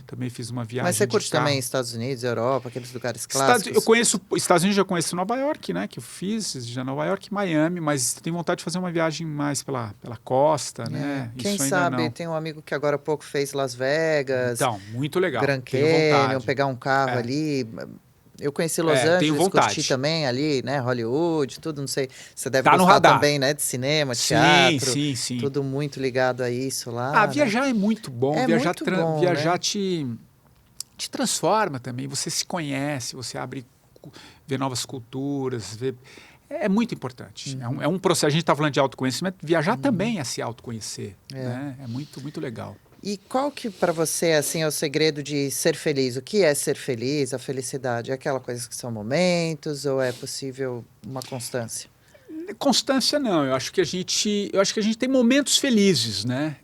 Também fiz uma viagem. Mas você curte de carro. também Estados Unidos, Europa, aqueles lugares clássicos? Eu conheço Estados Unidos, já conheço Nova York, né? Que eu fiz, já Nova York e Miami, mas tenho vontade de fazer uma viagem mais pela costa, né? Quem Isso sabe, ainda não. tem um amigo que agora há pouco fez Las Vegas. Então, muito legal. Grand Canyon, pegar um carro ali. Eu conheci Los Angeles, curti também ali, né? Hollywood, tudo, não sei. Você deve gostar também, né? De cinema, teatro. Sim. Tudo muito ligado a isso lá. Viajar é muito bom. Viajar viajar né? te transforma também. Você se conhece, você vê novas culturas, é muito importante. É um processo. A gente está falando de autoconhecimento. Viajar também é se autoconhecer. Né? É muito, muito legal. E qual que para você assim é o segredo de ser feliz? O que é ser feliz? A felicidade é aquela coisa que são momentos ou é possível uma constância? Constância não, eu acho que a gente tem momentos felizes, né?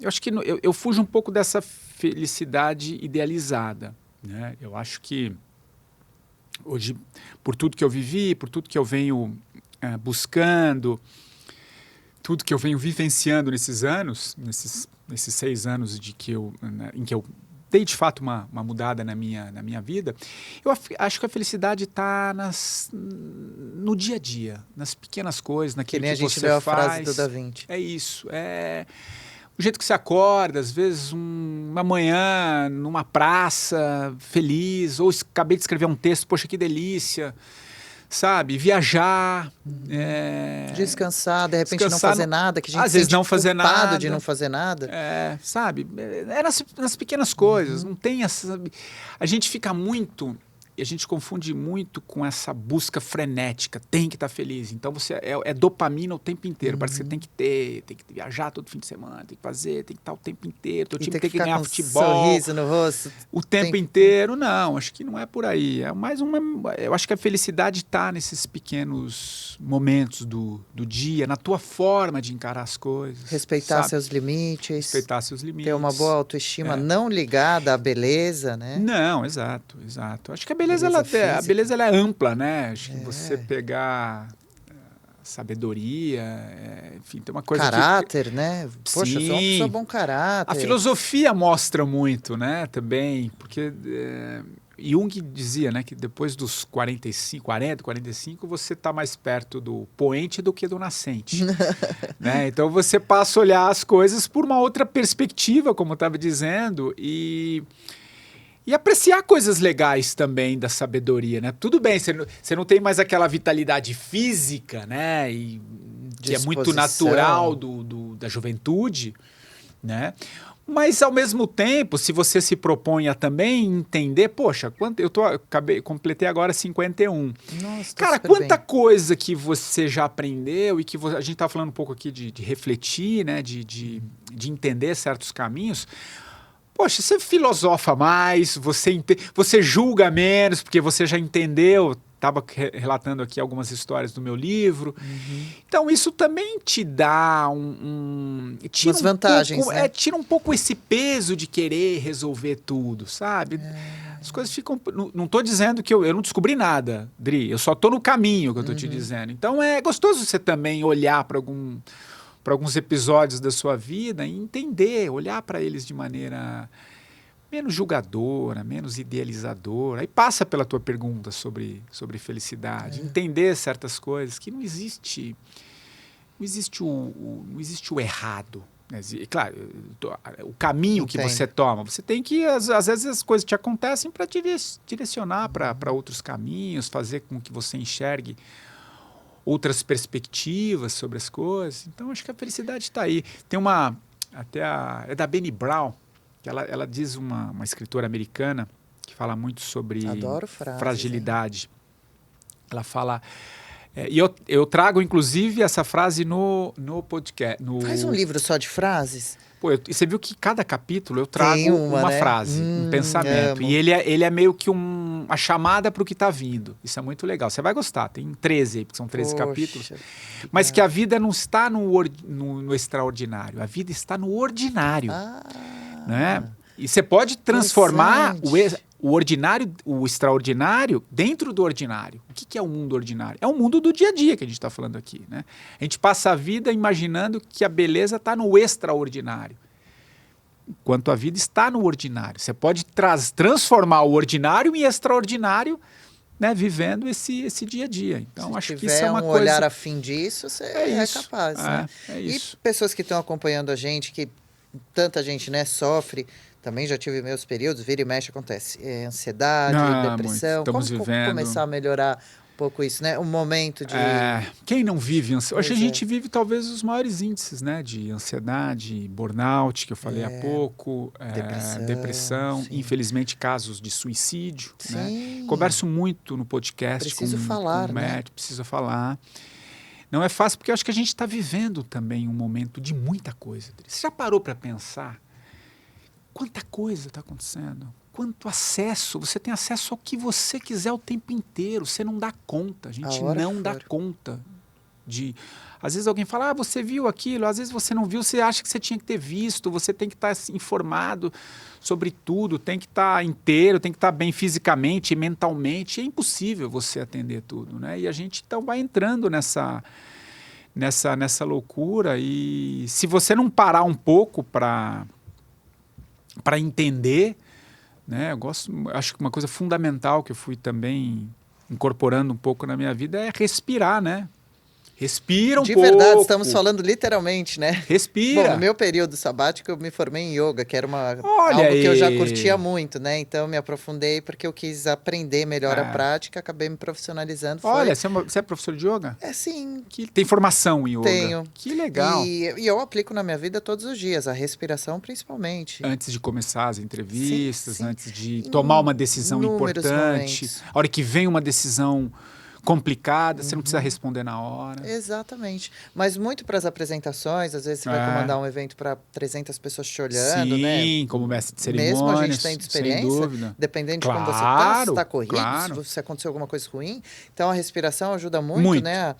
Eu acho que eu fujo um pouco dessa felicidade idealizada, né? Eu acho que hoje, por tudo que eu vivi, por tudo que eu venho buscando, tudo que eu venho vivenciando nesses anos, nesses 6 anos em que eu dei de fato uma mudada na minha vida, eu acho que a felicidade está no dia a dia, nas pequenas coisas, naquilo que você faz. Que nem a gente leu a frase do Da Vinci. É isso, o jeito que você acorda, às vezes uma manhã numa praça, feliz, ou acabei de escrever um texto, poxa, que delícia, sabe? Viajar. Descansar, de repente descansar, não fazer nada, que a gente às vezes sente não fazer culpado nada. de não fazer nada. Sabe? É nas pequenas coisas, não tem essa... A gente fica muito... E a gente confunde muito com essa busca frenética, tem que estar feliz. Então você é dopamina o tempo inteiro. Parece que você tem que viajar todo fim de semana, tem que fazer, tem que estar o tempo inteiro. Teu time tem que ganhar futebol. Sorriso no rosto. O tempo inteiro, não, acho que não é por aí. É mais eu acho que a felicidade está nesses pequenos momentos do dia, na tua forma de encarar as coisas. Respeitar sabe? seus limites. Respeitar seus limites. Ter uma boa autoestima não ligada à beleza, né? Não, exato. Acho que a beleza ela é ampla, né? Acho que você pegar sabedoria, enfim, tem uma coisa caráter, né? Poxa, eu sou uma pessoa bom caráter. A filosofia mostra muito, né? Também, porque Jung dizia, né, que depois dos 40, 45, você está mais perto do poente do que do nascente. Né? Então você passa a olhar as coisas por uma outra perspectiva, como eu estava dizendo, e apreciar coisas legais também da sabedoria, né? Tudo bem, você não tem mais aquela vitalidade física, né? Que é muito natural da juventude, né? Mas, ao mesmo tempo, se você se propõe a também entender, poxa, completei agora 51. Nossa, cara, quanta coisa que você já aprendeu e que a gente está falando um pouco aqui de refletir, né? De entender certos caminhos. Poxa, você filosofa mais, você julga menos, porque você já entendeu. Estava relatando aqui algumas histórias do meu livro. Então, isso também te dá tira umas vantagens, pouco, né? Tira um pouco esse peso de querer resolver tudo, sabe? As coisas ficam... Não estou dizendo que eu não descobri nada, Dri. Eu só estou no caminho que eu estou te dizendo. Então, é gostoso você também olhar para alguns episódios da sua vida e entender, olhar para eles de maneira menos julgadora, menos idealizadora. Aí passa pela tua pergunta sobre felicidade, entender certas coisas, que não existe o errado. Né? Claro, o caminho que você toma, você tem que, às vezes as coisas te acontecem para direcionar para outros caminhos, fazer com que você enxergue outras perspectivas sobre as coisas. Então, acho que a felicidade está aí. Tem é da Brené Brown, que ela diz, uma escritora americana, que fala muito sobre fragilidade. Ela fala... e eu trago, inclusive, essa frase no podcast. Faz um livro só de frases? Pô, e você viu que cada capítulo eu trago uma frase, um pensamento. Amo. E ele é meio que a chamada para o que está vindo. Isso é muito legal. Você vai gostar. Tem 13, porque são 13 capítulos. Mas que a vida não está no extraordinário. A vida está no ordinário. Né? E você pode transformar o ordinário, o extraordinário, dentro do ordinário. O que é o mundo ordinário? É o mundo do dia a dia que a gente está falando aqui. Né? A gente passa a vida imaginando que a beleza está no extraordinário, enquanto a vida está no ordinário. Você pode transformar o ordinário em extraordinário, né, vivendo esse dia a dia. Então, acho que isso é uma coisa... um olhar afim disso, você é capaz. Né? É isso. E pessoas que estão acompanhando a gente, que tanta gente, né, sofre... Também já tive meus períodos, vira e mexe, acontece. Ansiedade, depressão. Como começar a melhorar um pouco isso, né? Um momento de... Quem não vive ansiedade? Hoje a gente vive talvez os maiores índices, né? De ansiedade, burnout, que eu falei há pouco. Depressão. Infelizmente, casos de suicídio. Né? Converso muito no podcast. Preciso falar, né? Precisa falar. Não é fácil porque eu acho que a gente está vivendo também um momento de muita coisa. Você já parou para pensar quanta coisa está acontecendo? Quanto acesso? Você tem acesso ao que você quiser o tempo inteiro. Você não dá conta. A gente não dá conta de... Às vezes alguém fala, você viu aquilo, às vezes você não viu, você acha que você tinha que ter visto, você tem que estar informado sobre tudo, tem que estar inteiro, tem que estar bem fisicamente e mentalmente. É impossível você atender tudo, né? E a gente então vai entrando nessa loucura e se você não parar um pouco para entender, né? Acho que uma coisa fundamental que eu fui também incorporando um pouco na minha vida é respirar, né? Respira um pouco. De verdade, estamos falando literalmente, né? Respira. Bom, no meu período sabático eu me formei em yoga, que era algo que eu já curtia muito, né? Então eu me aprofundei porque eu quis aprender melhor a prática, acabei me profissionalizando. Olha, você é professor de yoga? Sim. Tem formação em yoga? Tenho. Que legal. E eu aplico na minha vida todos os dias, a respiração principalmente. Antes de começar as entrevistas, sim. Antes de tomar uma decisão importante, momentos. A hora que vem uma decisão complicada, você não precisa responder na hora. Exatamente. Mas muito para as apresentações, às vezes você vai comandar um evento para 300 pessoas te olhando, né? Sim, como mestre de cerimônias. Mesmo a gente tendo experiência, sem dúvida. Dependendo de como você está, se está corrido, se aconteceu alguma coisa ruim. Então a respiração ajuda muito. Né?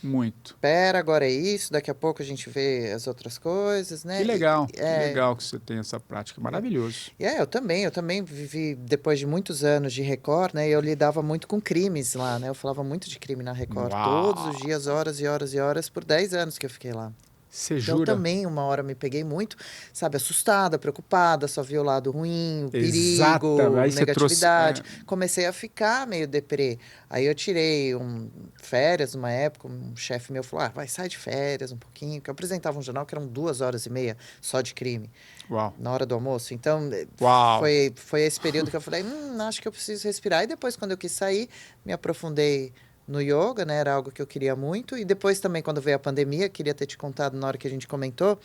Muito. Espera, agora é isso, daqui a pouco a gente vê as outras coisas, né? Que legal, que legal que você tem essa prática, maravilhoso. Eu também vivi, depois de muitos anos de Record, né? Eu lidava muito com crimes lá, né? Eu falava muito de crime na Record, todos os dias, horas e horas e horas, por 10 anos que eu fiquei lá. Você então, jura? também, uma hora me peguei muito, sabe, assustada, preocupada, só vi o lado ruim, o perigo, Aí negatividade. Comecei a ficar meio deprê. Aí eu tirei férias numa época, um chefe meu falou, vai, sai de férias um pouquinho, porque eu apresentava um jornal que eram 2h30 só de crime. Uau. Na hora do almoço. Então, foi esse período que eu falei, acho que eu preciso respirar. E depois, quando eu quis sair, me aprofundei no yoga, né? Era algo que eu queria muito. E depois também, quando veio a pandemia, queria ter te contado na hora que a gente comentou,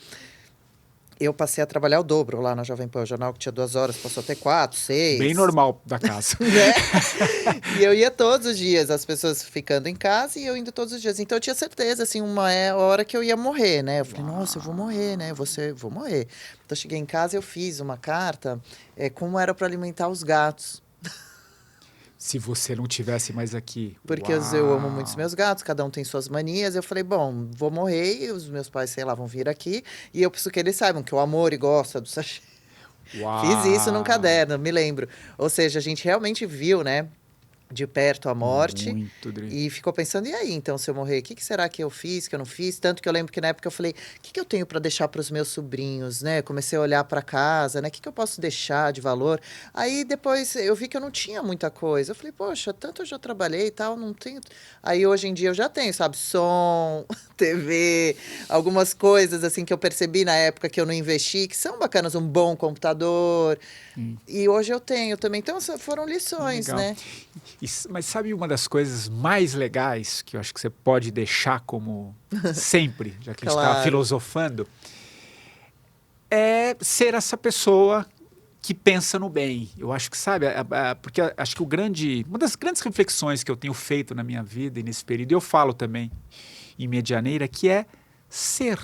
eu passei a trabalhar o dobro lá na Jovem Pan. O jornal que tinha 2 horas passou a ter 4, 6. Bem normal da casa. Né? E eu ia todos os dias, as pessoas ficando em casa e eu indo todos os dias. Então eu tinha certeza, assim, uma hora que eu ia morrer, né? Eu falei, nossa, eu vou morrer, né? Vou morrer. Então eu cheguei em casa e eu fiz uma carta como era para alimentar os gatos. Se você não tivesse mais aqui. Porque eu amo muito os meus gatos, cada um tem suas manias. Eu falei, bom, vou morrer e os meus pais, sei lá, vão vir aqui. E eu preciso que eles saibam que o amor e gosta do sachê. Fiz isso num caderno, me lembro. Ou seja, a gente realmente viu, né? De perto a morte. Muito, Dri. E ficou pensando, e aí, então, se eu morrer, o que será que eu fiz, que eu não fiz? Tanto que eu lembro que na época eu falei, o que eu tenho para deixar para os meus sobrinhos, né? Comecei a olhar para casa, né? O que eu posso deixar de valor? Aí depois eu vi que eu não tinha muita coisa. Eu falei, poxa, tanto eu já trabalhei e tal, não tenho... Aí hoje em dia eu já tenho, sabe? Som, TV, algumas coisas assim que eu percebi na época que eu não investi, que são bacanas, um bom computador. E hoje eu tenho também. Então foram lições, né? Mas sabe uma das coisas mais legais que eu acho que você pode deixar como sempre, já que a gente está filosofando, é ser essa pessoa que pensa no bem. Eu acho que, sabe, porque acho que uma das grandes reflexões que eu tenho feito na minha vida e nesse período, eu falo também em Medianeira, que é ser.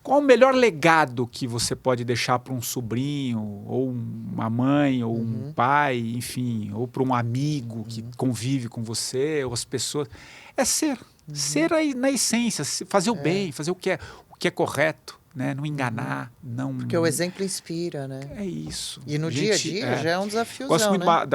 Qual o melhor legado que você pode deixar para um sobrinho, ou uma mãe, ou um pai, enfim, ou para um amigo que convive com você, ou as pessoas? É ser. Ser aí na essência, fazer o bem, fazer o que é correto, né? Não enganar, não... Porque o exemplo inspira, né? É isso. E no dia a dia já é um desafiozão, gosto muito né?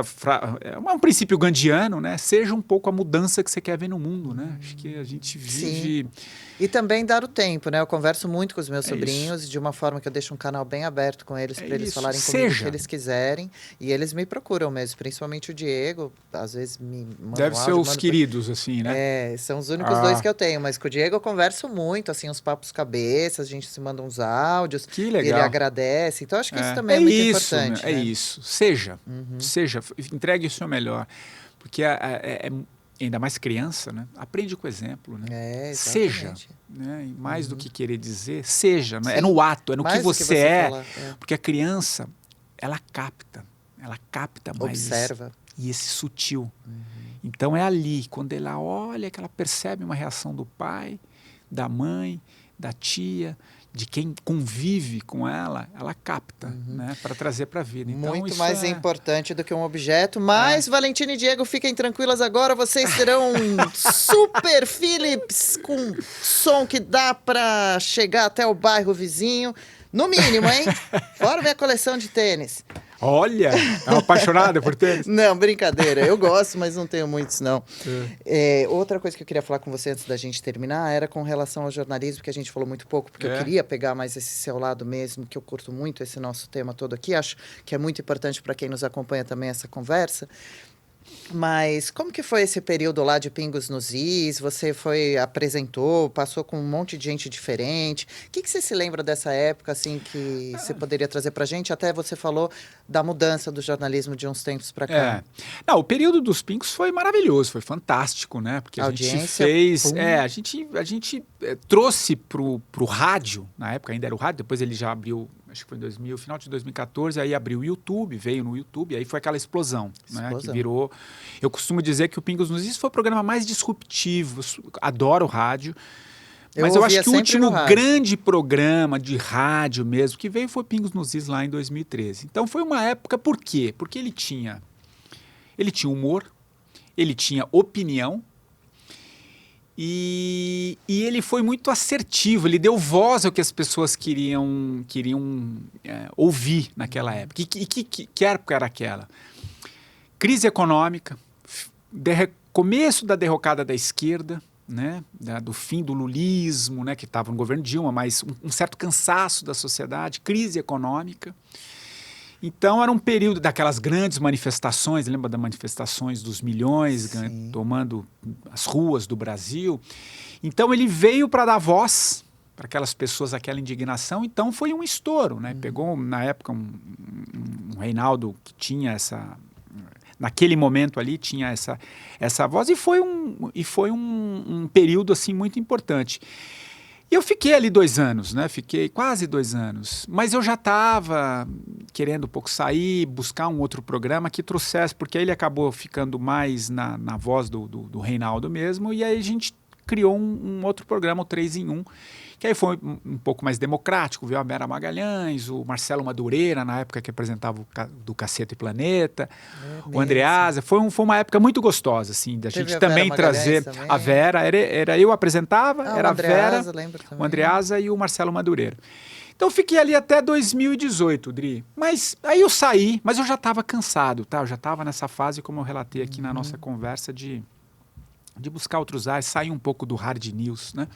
É um princípio gandiano, né? Seja um pouco a mudança que você quer ver no mundo, né? Acho que a gente vive... Sim. E também dar o tempo, né? Eu converso muito com os meus sobrinhos, de uma forma que eu deixo um canal bem aberto com eles, para eles falarem comigo o que eles quiserem. E eles me procuram mesmo, principalmente o Diego, às vezes me manda Deve ser os queridos, assim, né? São os únicos 2 que eu tenho, mas com o Diego eu converso muito, assim, uns papos cabeça, a gente se manda uns áudios. Que legal. E ele agradece. Então, acho que isso também é muito importante. É isso. Seja, entregue o seu melhor. Porque ainda mais criança, né? Aprende com o exemplo, né? Seja, né? E mais do que querer dizer, seja, né? É no ato, é no que você é, porque a criança, ela capta mais observa e esse sutil. Então é ali, quando ela olha, que ela percebe uma reação do pai, da mãe, da tia, de quem convive com ela capta, né, para trazer para a vida. Então, Muito isso mais importante do que um objeto. Mas, Valentina e Diego, fiquem tranquilas agora. Vocês terão um Super Philips com som que dá para chegar até o bairro vizinho. No mínimo, hein? Fora ver a coleção de tênis. Olha, é uma apaixonada por tênis? Não, brincadeira. Eu gosto, mas não tenho muitos, não. Outra coisa que eu queria falar com você antes da gente terminar era com relação ao jornalismo, que a gente falou muito pouco, porque eu queria pegar mais esse seu lado mesmo, que eu curto muito esse nosso tema todo aqui. Acho que é muito importante para quem nos acompanha também essa conversa. Mas como que foi esse período lá de Pingos nos Is? Você apresentou, passou com um monte de gente diferente. O que você se lembra dessa época, assim, que você poderia trazer pra gente? Até você falou da mudança do jornalismo de uns tempos para cá. Não, o período dos Pingos foi maravilhoso, foi fantástico, né? Porque a gente fez... a gente trouxe pro rádio, na época ainda era o rádio, depois ele já abriu... Acho que foi em final de 2014, aí abriu o YouTube, veio no YouTube, aí foi aquela explosão. Né, que virou... Eu costumo dizer que o Pingos nos Is foi o programa mais disruptivo, adoro o rádio, mas eu acho que o último grande programa de rádio mesmo que veio foi Pingos nos Is lá em 2013. Então foi uma época, por quê? Porque ele tinha humor, ele tinha opinião, e ele foi muito assertivo, ele deu voz ao que as pessoas queriam ouvir naquela época. E que época era aquela? Crise econômica, começo da derrocada da esquerda, né? Do fim do lulismo, né? Que estava no governo Dilma, mas um certo cansaço da sociedade, crise econômica. Então era um período daquelas grandes manifestações, lembra das manifestações dos milhões, tomando as ruas do Brasil? Então ele veio para dar voz para aquelas pessoas, aquela indignação, então foi um estouro, né? Pegou na época um Reinaldo que tinha naquele momento ali tinha essa voz e foi um período assim muito importante. E eu fiquei ali 2 anos, né? Fiquei quase 2 anos. Mas eu já estava querendo um pouco sair, buscar um outro programa que trouxesse, porque aí ele acabou ficando mais na voz do Reinaldo mesmo, e aí a gente criou um outro programa, o 3 em 1, que aí foi um pouco mais democrático, viu a Vera Magalhães, o Marcelo Madureira, na época que apresentava do Cacete e Planeta, o Andreasa, foi uma época muito gostosa, assim, da gente também trazer a Vera, era eu apresentava, era a Vera, o Andreasa e o Marcelo Madureira. Então eu fiquei ali até 2018, Dri, mas aí eu saí, mas eu já estava cansado, tá? Eu já estava nessa fase, como eu relatei aqui na nossa conversa, de buscar outros ares, sair um pouco do hard news, né?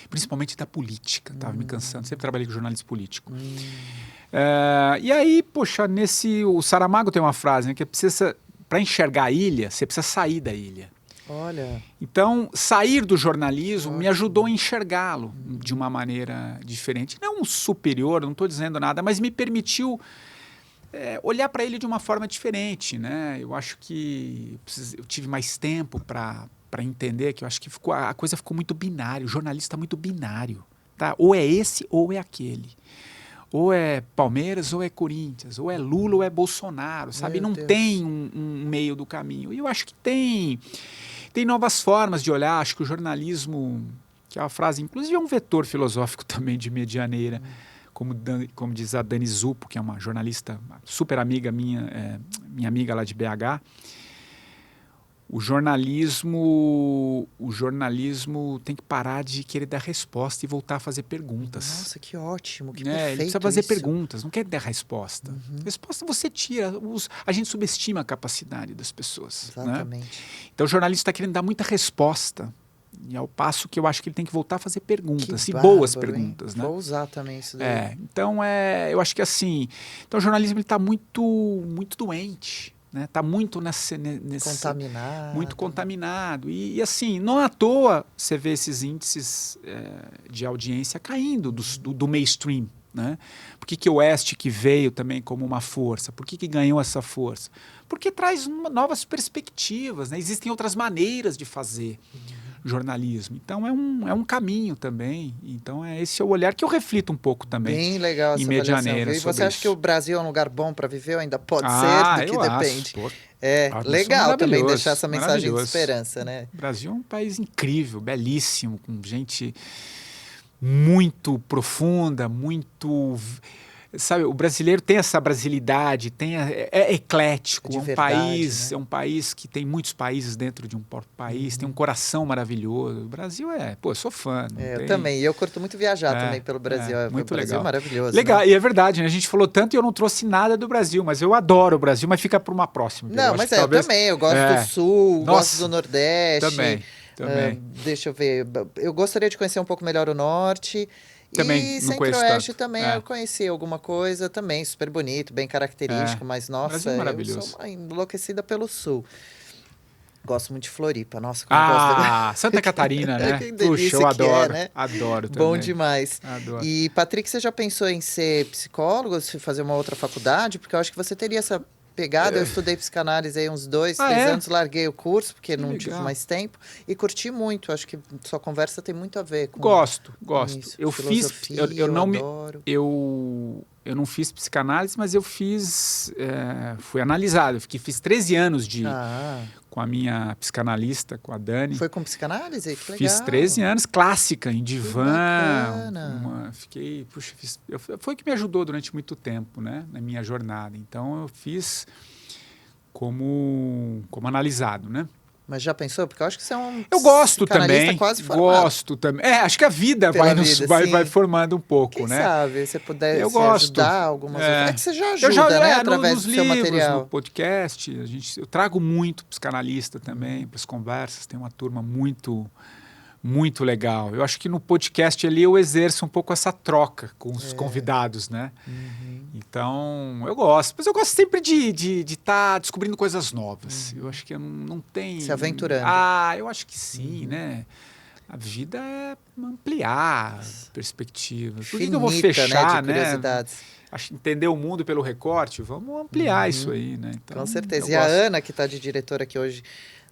Principalmente da política, estava me cansando, sempre trabalhei com jornalismo político. E aí, poxa, o Saramago tem uma frase, né, que para enxergar a ilha, você precisa sair da ilha. Olha. Então, sair do jornalismo me ajudou a enxergá-lo de uma maneira diferente. Não superior, não estou dizendo nada, mas me permitiu olhar para ele de uma forma diferente, né? Eu acho que eu tive mais tempo para entender que eu acho que a coisa ficou muito binária, o jornalista muito binário, tá? Ou é esse ou é aquele. Ou é Palmeiras ou é Corinthians, ou é Lula ou é Bolsonaro, sabe? Não tem um meio do caminho. E eu acho que tem novas formas de olhar, acho que o jornalismo, que é uma frase, inclusive é um vetor filosófico também de medianeira, como diz a Dani Zupo, que é uma jornalista super amiga minha amiga lá de BH. O jornalismo tem que parar de querer dar resposta e voltar a fazer perguntas. Nossa, que ótimo, que perfeito. Ele precisa fazer perguntas, não quer dar resposta. Resposta você tira, a gente subestima a capacidade das pessoas. Exatamente. Né? Então o jornalista está querendo dar muita resposta, e ao passo que eu acho que ele tem que voltar a fazer perguntas, boas perguntas. Né? Vou usar também isso daí. Então eu acho que assim, então o jornalismo está muito, muito doente. Está muito contaminado. Muito contaminado. E assim, não à toa você vê esses índices de audiência caindo do mainstream. Né? Por que o Oeste que veio também como uma força? Por que ganhou essa força? Porque traz novas perspectivas. Né? Existem outras maneiras de fazer jornalismo. Então, é um caminho também. Então, esse é o olhar que eu reflito um pouco também. Bem legal essa em avaliação, Medianeira. viu? E você acha que o Brasil é um lugar bom para viver ou ainda pode ser? Do que eu depende? acho. Legal também maravilhoso, deixar essa mensagem de maravilhoso. esperança, né? O Brasil é um país incrível, belíssimo, com gente muito profunda, muito... Sabe, o brasileiro tem essa brasilidade, é eclético, De é um verdade, país, né? é um país que tem muitos países dentro de um país, tem um coração maravilhoso. O Brasil eu sou fã. Eu também, e eu curto muito viajar também pelo Brasil. Muito o Brasil legal. é maravilhoso. Legal, né? e é verdade, né? A gente falou tanto e eu não trouxe nada do Brasil, mas eu adoro o Brasil, mas fica para uma próxima. Não, mas eu também, eu gosto do Sul, gosto do Nordeste. Também. Deixa eu ver, eu gostaria de conhecer um pouco melhor o Norte. Também e não conheço Centro-Oeste tanto. também eu conheci alguma coisa também, super bonito, bem característico, mas nossa, eu sou uma enlouquecida pelo Sul. Gosto muito de Floripa, nossa, como eu gosto. Santa Catarina, né? Puxa, eu adoro, né? adoro também. Bom demais. Adoro. E, Patrick, você já pensou em ser psicólogo, se fazer uma outra faculdade? Porque eu acho que você teria essa pegada. Eu estudei psicanálise aí uns 2, 3 anos, larguei o curso, porque não tive mais tempo, e curti muito. Acho que sua conversa tem muito a ver com Gosto. isso. Eu fiz... adoro. Eu não fiz psicanálise, mas eu fiz... fui analisado. Fiz 13 anos com a minha psicanalista, com a Dani. Foi com psicanálise? Que legal. Fiz 13 anos, clássica, em divã. Foi o que me ajudou durante muito tempo, né? Na minha jornada. Então, eu fiz como analisado, né? Mas já pensou? Porque eu acho que você é um eu gosto também, quase formado. Gosto também. Acho que a vida vai formando um pouco, Quem né? sabe você puder gosto. ajudar algumas outras. É que você já ajuda, né? Através do seu livros, material. no podcast. Eu trago muito psicanalista também para as conversas. Tem uma turma muito legal. Eu acho que no podcast ali eu exerço um pouco essa troca com os convidados, né? Então, eu gosto. Mas eu gosto sempre de estar descobrindo coisas novas. Eu acho que eu não tenho... Se aventurando. Eu acho que sim, né? A vida é ampliar perspectivas. Por que eu vou fechar, né? De curiosidades. Entender o mundo pelo recorte? Vamos ampliar isso aí, né? Então, com certeza. E a Ana, que está de diretora aqui hoje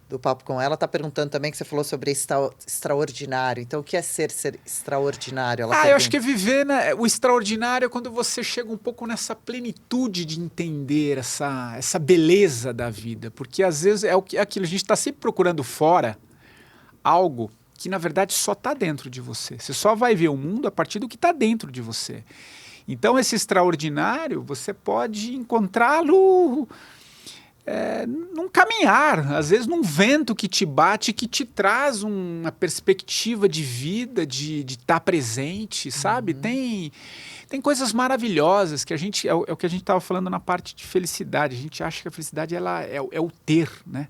do Papo com Ela, está perguntando também, que você falou sobre extraordinário. Então, o que é ser extraordinário? Eu acho que é viver, né? O extraordinário é quando você chega um pouco nessa plenitude de entender essa beleza da vida. Porque, às vezes, aquilo. A gente está sempre procurando fora algo que, na verdade, só está dentro de você. Você só vai ver o mundo a partir do que está dentro de você. Então, esse extraordinário, você pode encontrá-lo... num caminhar, às vezes num vento que te bate, que te traz uma perspectiva de vida, de estar presente, sabe? Tem coisas maravilhosas que a gente... É o que a gente estava falando na parte de felicidade. A gente acha que a felicidade é o ter, né?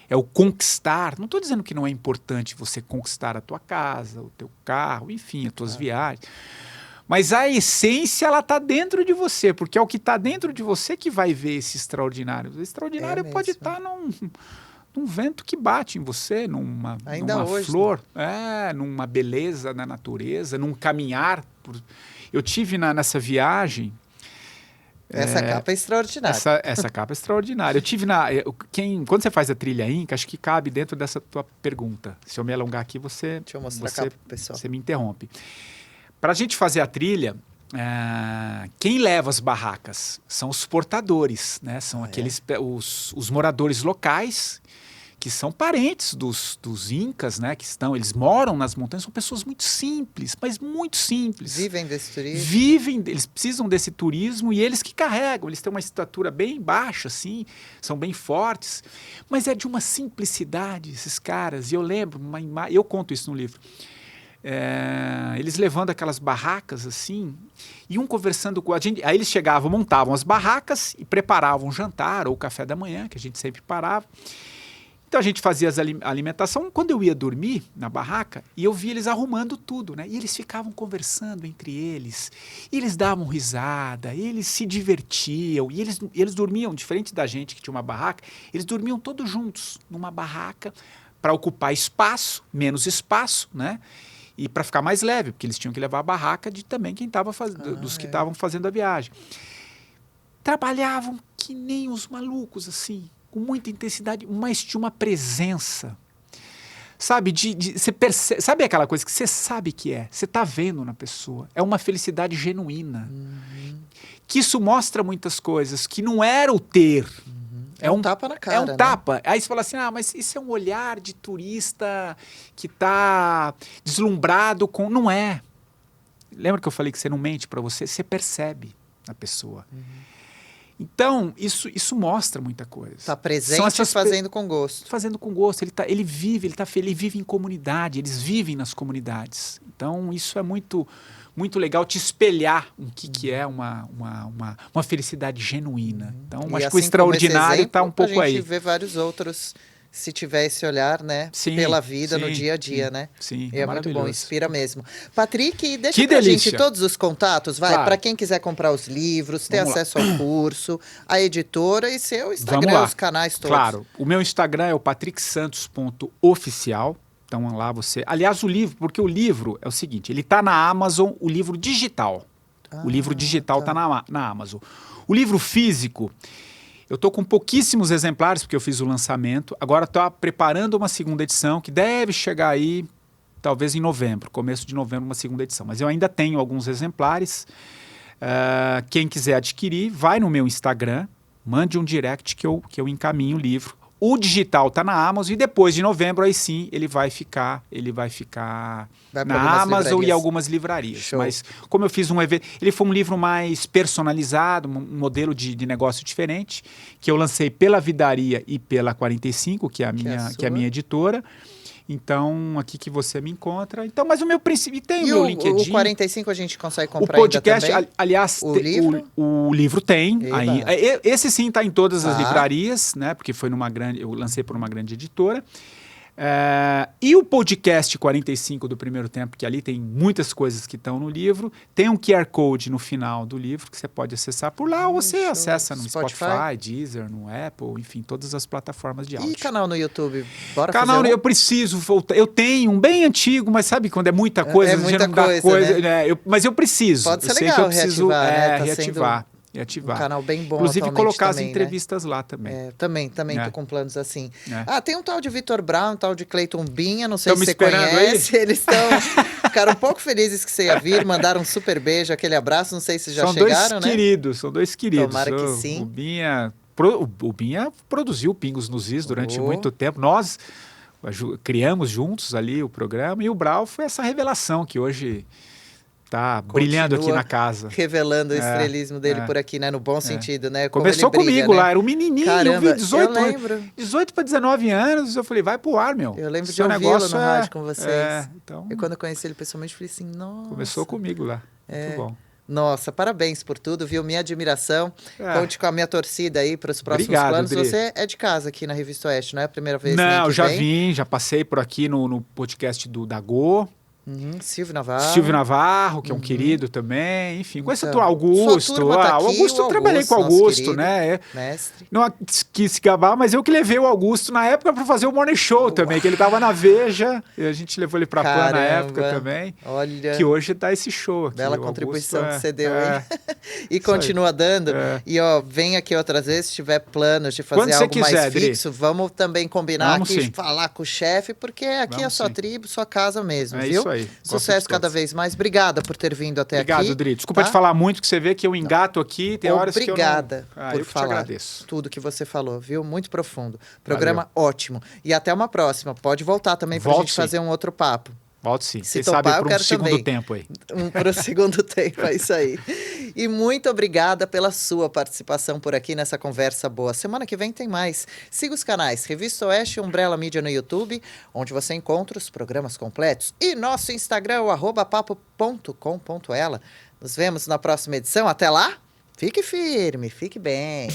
É o conquistar. Não estou dizendo que não é importante você conquistar a tua casa, o teu carro, enfim, as tuas viagens. Mas a essência, ela está dentro de você, porque é o que está dentro de você que vai ver esse extraordinário. O extraordinário pode estar num vento que bate em você, numa hoje, flor, numa beleza da natureza, num caminhar. Eu tive nessa viagem... Essa capa é extraordinária. Essa capa é extraordinária. Eu tive quando você faz a trilha Inca, acho que cabe dentro dessa tua pergunta. Se eu me alongar aqui, Deixa eu mostrar a capa pro pessoal. Você me interrompe. Para a gente fazer a trilha, quem leva as barracas são os portadores, né? São os moradores locais, que são parentes dos incas, né? Eles moram nas montanhas, são pessoas muito simples, mas muito simples. Vivem desse turismo? Eles precisam desse turismo e eles que carregam. Eles têm uma estatura bem baixa, assim, são bem fortes, mas é de uma simplicidade esses caras. E eu lembro, eu conto isso no livro. Eles levando aquelas barracas assim, e um conversando com a gente. Aí eles chegavam, montavam as barracas e preparavam o jantar ou o café da manhã, que a gente sempre parava. Então a gente fazia a alimentação. Quando eu ia dormir na barraca, e eu via eles arrumando tudo, né? E eles ficavam conversando entre eles, e eles davam risada, eles se divertiam, e eles dormiam, diferente da gente que tinha uma barraca, eles dormiam todos juntos numa barraca para ocupar espaço, menos espaço, né? E para ficar mais leve, porque eles tinham que levar a barraca também dos que estavam fazendo a viagem. Trabalhavam que nem os malucos, assim, com muita intensidade, mas tinha uma presença. sabe? Você percebe, sabe aquela coisa que você sabe que é? Você tá vendo na pessoa. É uma felicidade genuína. Que isso mostra muitas coisas, que não era o ter. É um tapa na cara, É um né? tapa. Aí você fala assim, mas isso é um olhar de turista que tá deslumbrado com... Não é. Lembra que eu falei que você não mente para você? Você percebe a pessoa. Então, isso mostra muita coisa. Tá presente fazendo com gosto. Fazendo com gosto. Ele vive, ele tá feliz, ele vive em comunidade, eles vivem nas comunidades. Então, isso é muito, muito legal, te espelhar o que é uma felicidade genuína. Então, E acho que assim o extraordinário está um pouco a gente aí. vê vários outros, se tiver esse olhar, né? Sim, pela vida, sim, no dia a dia, né? Sim, E é muito bom, maravilhoso. inspira mesmo. Patrick, deixa Que pra delícia. gente todos os contatos, vai, Claro. para quem quiser comprar os livros, ter Vamos lá. acesso ao curso, a editora e seu Vamos Instagram, lá. os canais todos. Claro. O meu Instagram é o patricksantos.oficial. Então lá você... Aliás, o livro, porque o livro é o seguinte, ele está na Amazon, o livro digital. O livro digital está na Amazon. O livro físico... Eu estou com pouquíssimos exemplares, porque eu fiz o lançamento. Agora estou preparando uma segunda edição, que deve chegar aí, talvez em novembro, começo de novembro, uma segunda edição. Mas eu ainda tenho alguns exemplares. Quem quiser adquirir, vai no meu Instagram, mande um direct que eu encaminho o livro. O digital está na Amazon e depois de novembro, aí sim, ele vai ficar Vai pra na algumas Amazon livrarias. e algumas livrarias. Show. Mas como eu fiz um evento, ele foi um livro mais personalizado, um modelo de negócio diferente, que eu lancei pela Vidaria e pela 45, que é a minha editora. Então, aqui que você me encontra. Então, mas o meu princípio... E tem E o meu LinkedIn. o 45 a gente consegue O comprar podcast, ainda também? aliás, O livro? o livro tem. Eba. Aí, esse sim está em todas as Tá. livrarias, né? Porque foi eu lancei por uma grande editora. E o podcast 45 do Primeiro Tempo, que ali tem muitas coisas que estão no livro. Tem um QR Code no final do livro que você pode acessar por lá, ou você show. acessa no Spotify? Spotify, Deezer, no Apple, enfim, todas as plataformas de áudio. E canal no YouTube? Bora Canal, fazer um? eu preciso voltar. Eu tenho um bem antigo, mas sabe quando é muita coisa, É muita já não dá coisa, né? Mas eu preciso. Pode ser eu sei legal que eu preciso reativar, né? Tá reativar. Um canal bem bom Inclusive atualmente colocar as também, né? entrevistas lá também. Também É. tô com planos assim. É. Tem um tal de Vitor Brown, um tal de Cleiton Binha, não sei Tão se me você esperando conhece. Eles ficaram um pouco felizes que você ia vir, mandaram um super beijo, aquele abraço, não sei se já São chegaram, dois né? queridos, são dois queridos. Tomara que sim. O Binha produziu Pingos nos Is durante Oh. muito tempo. Nós criamos juntos ali o programa e o Brau foi essa revelação que hoje está brilhando aqui na casa. Revelando o estrelismo dele por aqui, né? No bom sentido, né? Como Começou ele briga, comigo né? lá, era um menininho, Caramba, eu vi 18 eu lembro. 18 para 19 anos, eu falei, vai pro ar, meu. Eu lembro de Seu ouvi-lo negócio no rádio com vocês. Então, E quando eu conheci ele pessoalmente, falei assim, nossa. começou comigo lá. Muito bom. Nossa, parabéns por tudo, viu? Minha admiração. É. Conte com a minha torcida aí para os próximos Obrigado, planos. Dri. Você é de casa aqui na Revista Oeste, não é a primeira vez nem Não, que já vem? vim, já passei por aqui no podcast do Dagô. Silvio Navarro. Silvio Navarro, que é um querido também, enfim, conheço Então, Augusto. sua turma tá aqui, o Augusto, o eu trabalhei com o Augusto, nosso Augusto, querido. né? Mestre. Não quis se gabar, mas eu que levei o Augusto na época para fazer o Morning Show também, que ele tava na Veja, e a gente levou ele pra Pan na época também. Olha, Que hoje dá esse show aqui. bela o contribuição Augusto que você deu aí. E Isso aí. continua dando. É. E ó, vem aqui outras vezes, se tiver planos de fazer Quando você algo mais quiser, Dri. fixo, vamos também combinar Vamos aqui, sim. falar com o chefe, porque aqui é a Vamos sua sim. tribo, sua casa mesmo, É viu? isso aí. Gosto de Sucesso cada todos. vez mais. Obrigada por ter vindo até aqui. Obrigado, Dri. Desculpa tá? te falar muito, que você vê que eu engato aqui, tem horas que eu não... Obrigada por eu que te falar agradeço. tudo que você falou, viu? Muito profundo. Programa ótimo. E até uma próxima. Pode voltar também pra Volto gente sim. fazer um outro papo. Volto sim. Se Quem sabe topar, eu para um quero segundo também. tempo aí. Para o segundo tempo, é isso aí. E muito obrigada pela sua participação por aqui nessa conversa boa. Semana que vem tem mais. Siga os canais Revista Oeste e Umbrella Mídia no YouTube, onde você encontra os programas completos. E nosso Instagram, o @papo.com.ela. Nos vemos na próxima edição. Até lá, fique firme, fique bem.